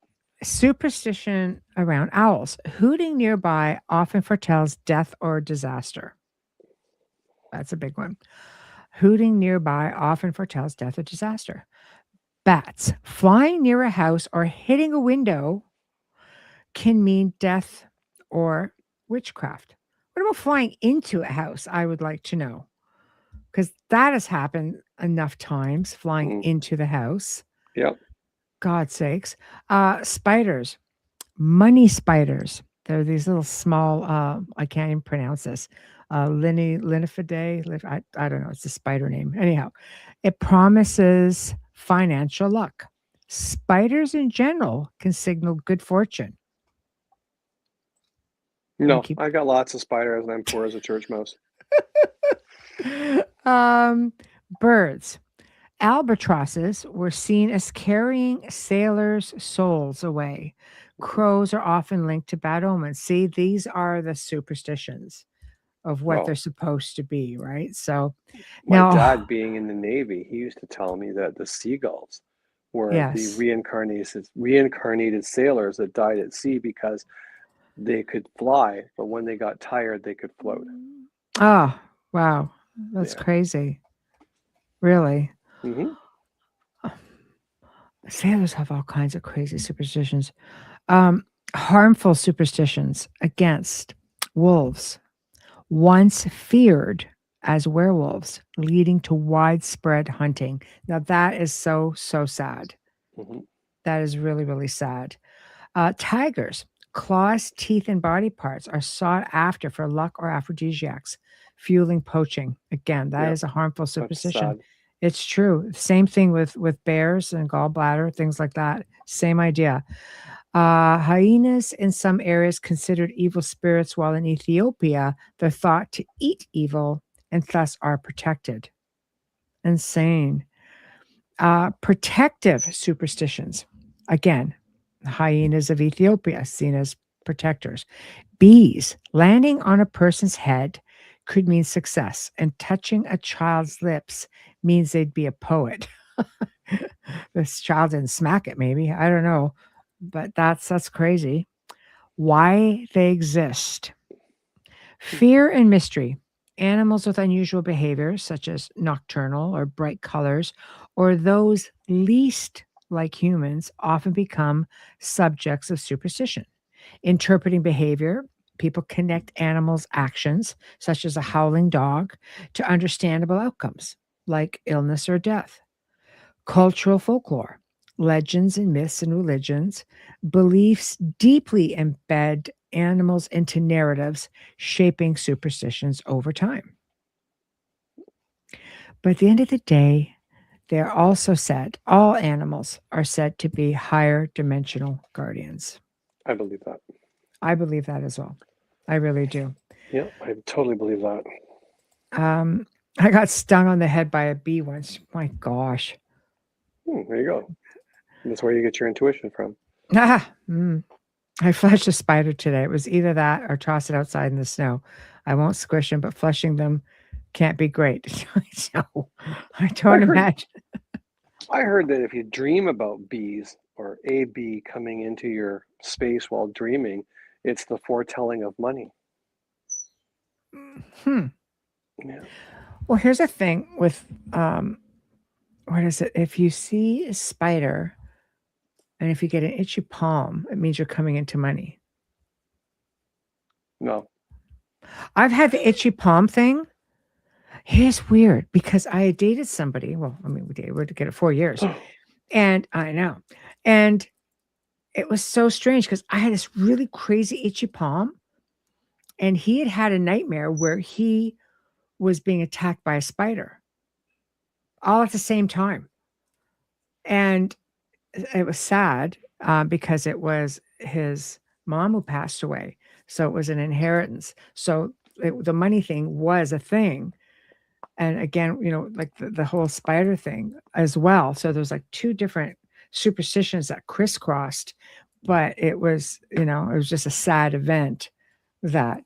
superstition around owls. Hooting nearby often foretells death or disaster. That's a big one. Hooting nearby often foretells death or disaster. Bats. Flying near a house or hitting a window can mean death or witchcraft. What about flying into a house? I would like to know. Because that has happened enough times, flying into the house. Yep. God's sakes. Spiders. Money spiders. They're these little small, I can't even pronounce this. Linifidae. I don't know. It's a spider name. Anyhow, it promises financial luck. Spiders in general can signal good fortune. No, I got lots of spiders and I'm poor as a church mouse. Birds. Albatrosses were seen as carrying sailors' souls away. Crows are often linked to bad omens. See, these are the superstitions of what they're supposed to be, right? So my dad being in the Navy, he used to tell me that the seagulls were the reincarnated sailors that died at sea because they could fly, but when they got tired, they could float. Oh, wow. That's crazy. Really? Mm-hmm. Sailors have all kinds of crazy superstitions. Harmful superstitions against wolves, once feared as werewolves, leading to widespread hunting. Now, that is so, so sad. Mm-hmm. That is really, really sad. Tigers, claws, teeth, and body parts are sought after for luck or aphrodisiacs, fueling poaching. Again, that is a harmful superstition. It's true. Same thing with bears and gallbladder, things like that. Same idea. Hyenas in some areas considered evil spirits, while in Ethiopia, they're thought to eat evil and thus are protected. Insane. Protective superstitions. Again, hyenas of Ethiopia seen as protectors. Bees landing on a person's head could mean success, and touching a child's lips means they'd be a poet. This child didn't smack it, maybe. I don't know. But that's crazy. Why they exist. Fear and mystery. Animals with unusual behaviors, such as nocturnal or bright colors, or those least like humans, often become subjects of superstition. Interpreting behavior, people connect animals' actions, such as a howling dog, to understandable outcomes, like illness or death. Cultural folklore, legends and myths and religions, beliefs deeply embed animals into narratives, shaping superstitions over time. But at the end of the day, they're also said, all animals are said to be higher dimensional guardians. I believe that. I believe that as well. I really do. Yeah, I totally believe that. I got stung on the head by a bee once. My gosh. There you go. That's where you get your intuition from. I flushed a spider today. It was either that or toss it outside in the snow. I won't squish them, but flushing them can't be great. So I don't imagine. I heard that if you dream about bees or a bee coming into your space while dreaming, it's the foretelling of money. Yeah. Well, here's the thing with what is it? If you see a spider and if you get an itchy palm, it means you're coming into money. No. I've had the itchy palm thing. Here's weird because I dated somebody. Well, I mean, we were together 4 years. And I know. And it was so strange because I had this really crazy itchy palm. And he had had a nightmare where he was being attacked by a spider all at the same time. And it was sad because it was his mom who passed away. So it was an inheritance. So the money thing was a thing. And again, like the whole spider thing as well. So there's like two different superstitions that crisscrossed, but it was, it was just a sad event that,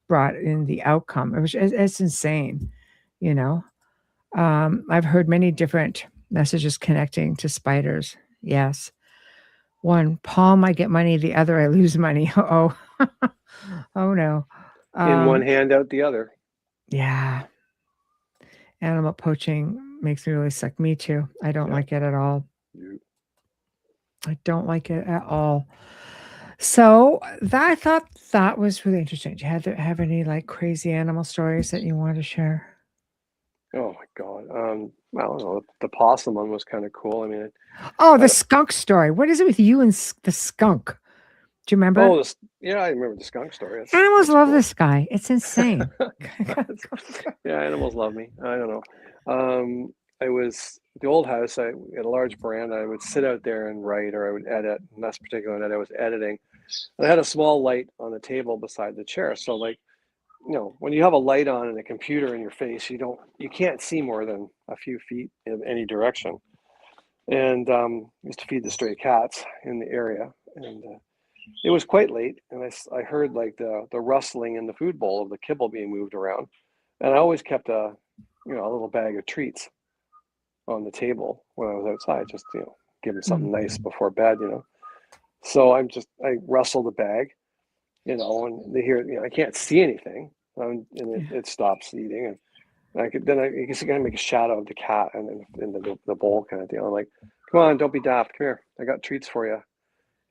brought in the outcome. It's insane, I've heard many different messages connecting to spiders. Yes. One palm, I get money. The other, I lose money. Oh, oh no. In one hand, out the other. Yeah. Animal poaching makes me really sick. Me too. I don't like it at all. I don't like it at all. So I thought that was really interesting. Do you have any like crazy animal stories that you want to share? Oh my God. I don't know. The possum one was kind of cool. I mean, the skunk story. What is it with you and the skunk? Do you remember? Oh, yeah, I remember the skunk story. Animals love this guy. It's insane. Yeah, animals love me. I don't know. I was the old house. I had a large brand. I would sit out there and write, or I would edit. And that's particular night I was editing. And I had a small light on the table beside the chair. So, like, when you have a light on and a computer in your face, you can't see more than a few feet in any direction. And used to feed the stray cats in the area, and it was quite late, and I heard like the rustling in the food bowl of the kibble being moved around, and I always kept a little bag of treats on the table when I was outside, just give them something nice before bed, So I rustle the bag, and they hear, I can't see anything, and it stops eating, and you can see kind of make a shadow of the cat and in the bowl kind of thing. I'm like, come on, don't be daft, come here, I got treats for you.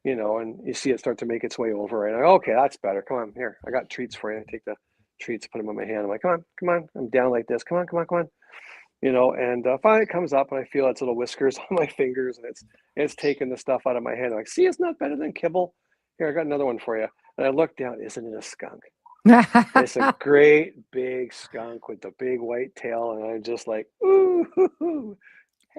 And you see it start to make its way over, and okay, that's better. Come on, here, I got treats for you. I take the treats, put them in my hand. I'm like, come on. I'm down like this. Come on. And finally it comes up, and I feel its little whiskers on my fingers, and it's taking the stuff out of my hand. I'm like, see, it's not better than kibble. Here, I got another one for you. And I look down. Isn't it a skunk? It's a great big skunk with the big white tail, and I'm just like, ooh.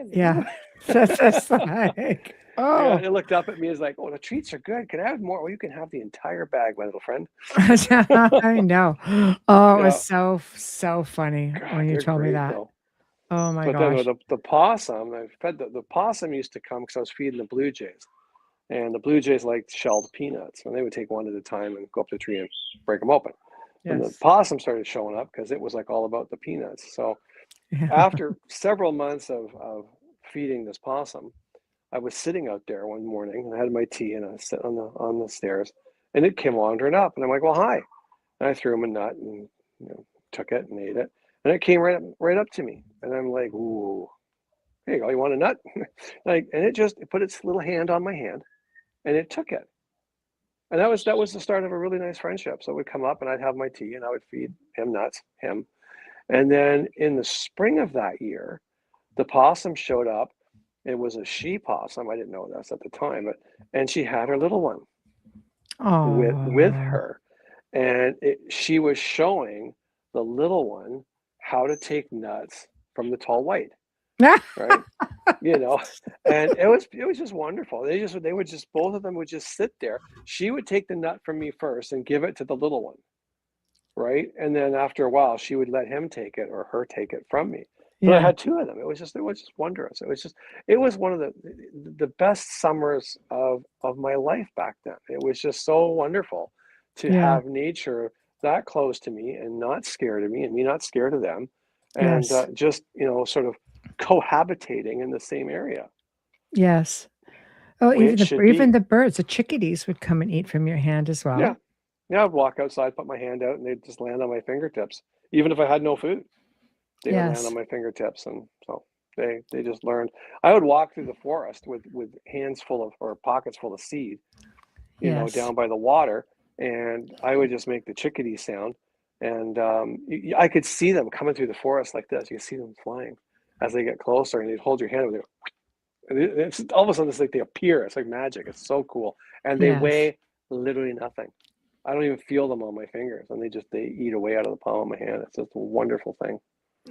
Yeah, that's like, oh. It looked up at me as like, oh, the treats are good. Can I have more? Well, you can have the entire bag, my little friend. I know. Oh, it was so funny when you told me that. Though. Oh my gosh. But then with the possum, I fed the possum used to come because I was feeding the blue jays. And the blue jays liked shelled peanuts, and they would take one at a time and go up the tree and break them open. Yes. And the possum started showing up because it was like all about the peanuts. So after several months of feeding this possum, I was sitting out there one morning and I had my tea, and I was sitting on the stairs, and it came wandering up, and I'm like, well, hi. And I threw him a nut and took it and ate it. And it came right up to me. And I'm like, ooh, here you go. You want a nut? And it put its little hand on my hand, and it took it. And that was the start of a really nice friendship. So it would come up, and I'd have my tea, and I would feed him nuts, And then in the spring of that year, the possum showed up. It was a she possum. I didn't know this at the time, and she had her little one with her. And she was showing the little one how to take nuts from the tall white. Right. And it was just wonderful. They would just, both of them would just sit there. She would take the nut from me first and give it to the little one. Right. And then after a while, she would let him take it, or her take it from me. But I had two of them. It was just wondrous. It was one of the best summers of my life back then. It was just so wonderful to have nature that close to me and not scared of me, and me not scared of them, and just sort of cohabitating in the same area. Yes. Oh, even the birds, the chickadees would come and eat from your hand as well. Yeah. I'd walk outside, put my hand out, and they'd just land on my fingertips, even if I had no food. They would land on my fingertips, and so they just learned. I would walk through the forest with hands full of, or pockets full of seed, down by the water, and I would just make the chickadee sound, and I could see them coming through the forest like this. You see them flying as they get closer, and they'd hold your hand over there. It's all of a sudden it's like they appear. It's like magic. It's so cool, and they weigh literally nothing. I don't even feel them on my fingers, and they eat away out of the palm of my hand. It's just a wonderful thing.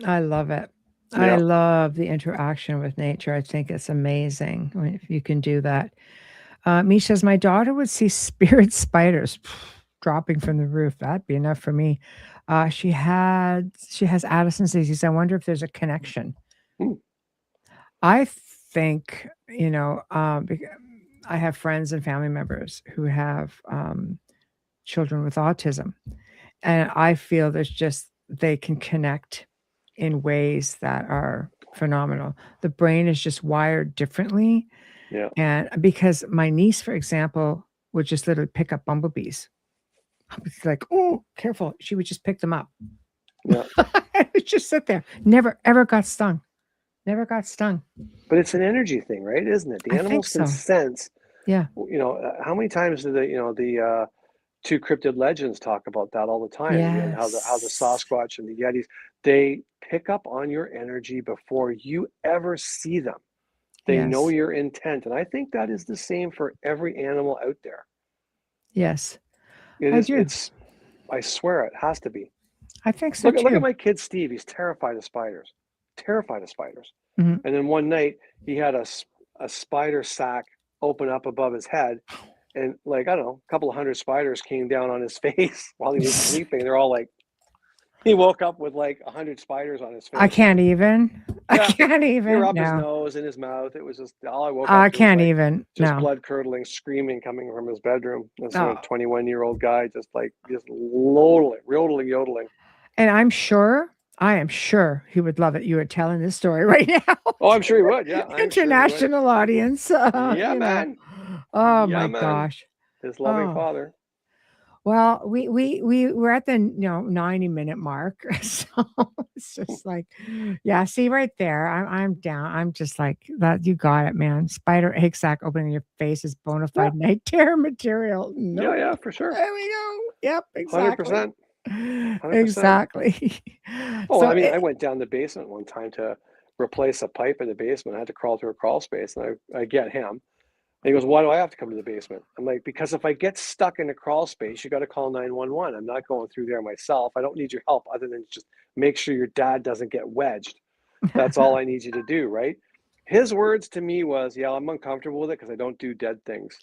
I love it. I Yeah. love the interaction with nature. I think it's amazing if you can do that. Me says, my daughter would see spirit spiders dropping from the roof. That'd be enough for me. She has Addison's disease. I wonder if there's a connection. Hmm. I think, I have friends and family members who have children with autism, and I feel they can connect in ways that are phenomenal. The brain is just wired differently. Yeah. And because my niece, for example, would just literally pick up bumblebees. I was like, oh, careful. She would just pick them up. Yeah. I would just sit there. Never, ever got stung. Never got stung. But it's an energy thing, right? Isn't it? The I think animals can so. sense. Yeah. How many times do the two cryptid legends talk about that all the time? And how the Yes. Sasquatch and the Yetis, they pick up on your energy before you ever see them. They know Yes. your intent, and I think that is the same for every animal out there. Yes. It I is. do. It's. I swear it has to be. I think so Look at too. my kid Steve. He's terrified of spiders. Terrified of spiders. Mhm. And then one night he had a spider sack open up above his head, and like I don't know, a couple of hundred spiders came down on his face while he was sleeping. They're all like, he woke up with like 100 spiders on his face. I can't even. I Yeah. can't They even. were up his No. nose and his mouth. It was just all I woke I up to was can't like even. just No. blood curdling, screaming coming from his bedroom. This Oh. 21-year-old guy just yodeling. And I am sure he would love it. You are telling this story right now. Oh, I'm sure he would. Yeah, I'm sure he would. International audience. Yeah, man. Oh Yeah, my man. gosh. His loving Oh. father. Well, we're at the 90-minute mark. So it's just like, yeah, see right there. I'm down. I'm just like that. You got it, man. Spider egg sac opening your face is bona fide night terror material. Nope. Yeah, for sure. There we go. Yep, exactly. 100%. 100%. Exactly. Oh, So I mean, I went down the basement one time to replace a pipe in the basement. I had to crawl through a crawl space, and I get him. And he goes, why do I have to come to the basement? I'm like, because if I get stuck in a crawl space, you got to call 911. I'm not going through there myself. I don't need your help other than just make sure your dad doesn't get wedged. That's all I need you to do, right? His words to me was, yeah, I'm uncomfortable with it because I don't do dead things.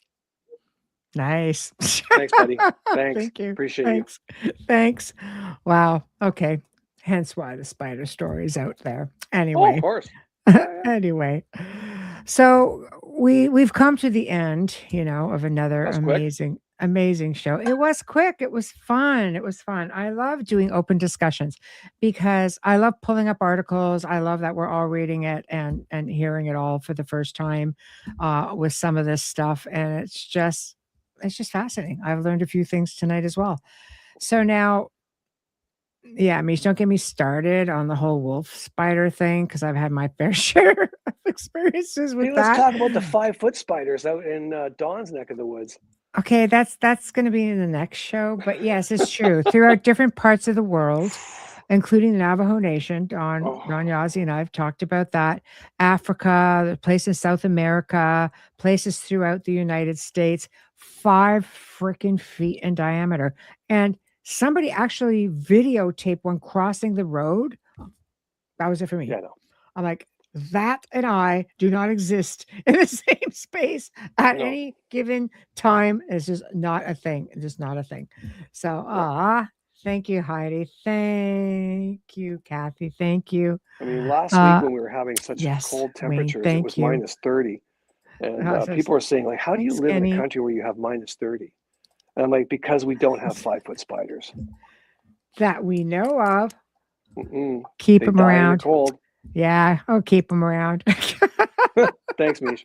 Nice. Thanks, buddy. Thanks. Thank you. Appreciate you. Thanks. Wow. Okay. Hence why the spider story's out there. Oh, Anyway. of course. Anyway. So we've come to the end, of another That's quick. amazing show. It was quick. It was fun. I love doing open discussions because I love pulling up articles. I love that we're all reading it and hearing it all for the first time with some of this stuff. And it's just fascinating. I've learned a few things tonight as well. So now, yeah, Mish, don't get me started on the whole wolf spider thing because I've had my fair share of experiences with Let's that. talk about the 5-foot spiders out in Dawn's neck of the woods. Okay, that's going to be in the next show. But yes, it's true. Throughout different parts of the world, including the Navajo Nation, Don Yazzie and I have talked about that. Africa, places in South America, places throughout the United States, 5 freaking feet in diameter. And somebody actually videotaped one crossing the road. That was it for me. Yeah, no. I'm like, that and I do not exist in the same space at any given time. It's just not a thing. It's just not a thing. So, thank you, Heidi. Thank you, Kathy. Thank you. I mean, last week when we were having such cold temperatures, Wayne, it was minus 30. And people are saying, like, how do you live in a country where you have minus 30? And I'm like, because we don't have 5-foot spiders. That we know of. Keep them around. Cold. Yeah, I'll keep them around. Thanks, Mish.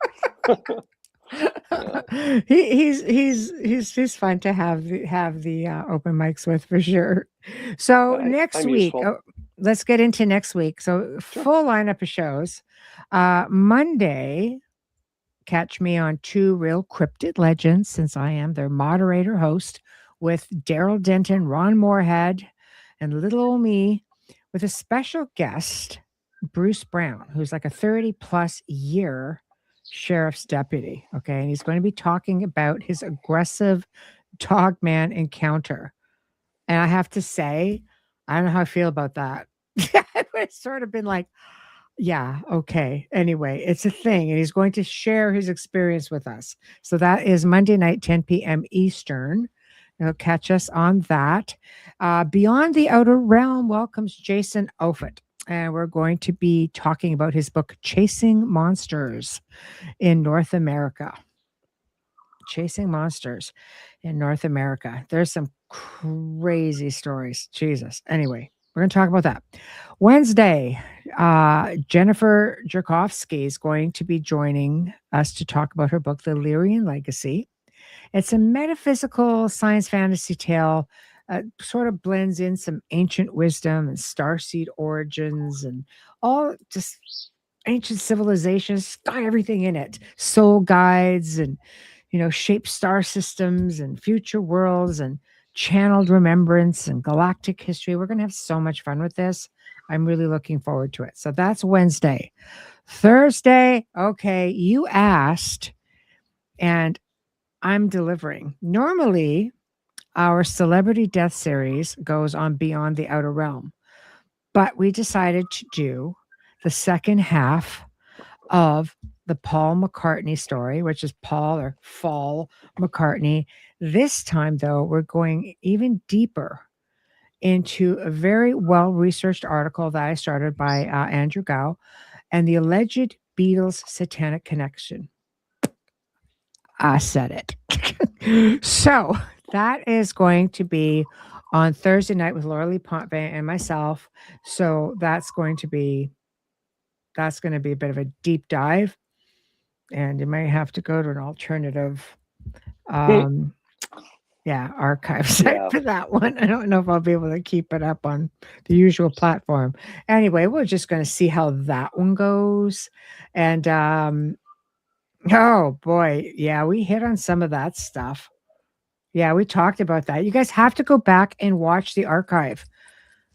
He's fun to have the open mics with for sure. So next week, let's get into next week. So full lineup of shows. Monday, catch me on Two Real Cryptid Legends, since I am their moderator host, with Daryl Denton, Ron Moorhead, and little old me, with a special guest, Bruce Brown, who's like a 30-plus year sheriff's deputy. Okay. And he's going to be talking about his aggressive dog man encounter. And I have to say, I don't know how I feel about that. It's sort of been like, yeah, okay. Anyway, it's a thing, and he's going to share his experience with us. So that is Monday night, 10 p.m. Eastern. You'll catch us on that. Beyond the Outer Realm welcomes Jason Offutt, and we're going to be talking about his book, Chasing Monsters in North America. Chasing Monsters in North America. There's some crazy stories. Jesus. Anyway, we're going to talk about that. Wednesday, Jennifer Jerkovsky is going to be joining us to talk about her book, The Lyrian Legacy. It's a metaphysical science fantasy tale, sort of blends in some ancient wisdom and starseed origins and all just ancient civilizations. It's got everything in it. Soul guides and shape star systems and future worlds and channeled remembrance and galactic history. We're going to have so much fun with this. I'm really looking forward to it. So that's Wednesday. Thursday, okay, you asked, and I'm delivering. Normally, our celebrity death series goes on Beyond the Outer Realm, but we decided to do the second half of the Paul McCartney story, which is Paul or Fall McCartney. This time, though, we're going even deeper into a very well-researched article that I started by Andrew Gow and the alleged Beatles satanic connection. I said it. So that is going to be on Thursday night with Laura Lee Potvin and myself. So that's going to be a bit of a deep dive, and you might have to go to an alternative archive site for that one. I don't know if I'll be able to keep it up on the usual platform. Anyway, we're just going to see how that one goes. And oh boy, yeah, we hit on some of that stuff. Yeah, we talked about that. You guys have to go back and watch the archive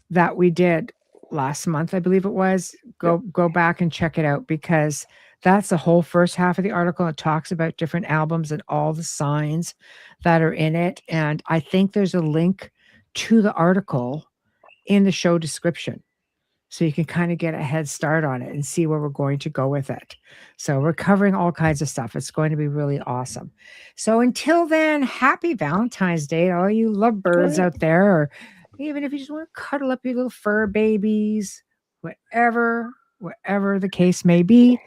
that we did last month, I believe it was. Go back and check it out, because that's the whole first half of the article. It talks about different albums and all the signs that are in it. And I think there's a link to the article in the show description, so you can kind of get a head start on it and see where we're going to go with it. So we're covering all kinds of stuff. It's going to be really awesome. So until then, happy Valentine's Day to all you lovebirds out there, or even if you just want to cuddle up your little fur babies, whatever the case may be,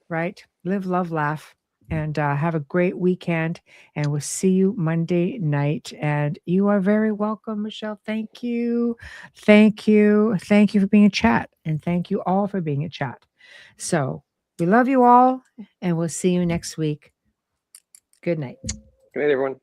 right? Live, love, laugh, and have a great weekend. And we'll see you Monday night. And you are very welcome, Michelle. Thank you. Thank you. Thank you for being a chat. And thank you all for being a chat. So we love you all, and we'll see you next week. Good night. Good night, everyone.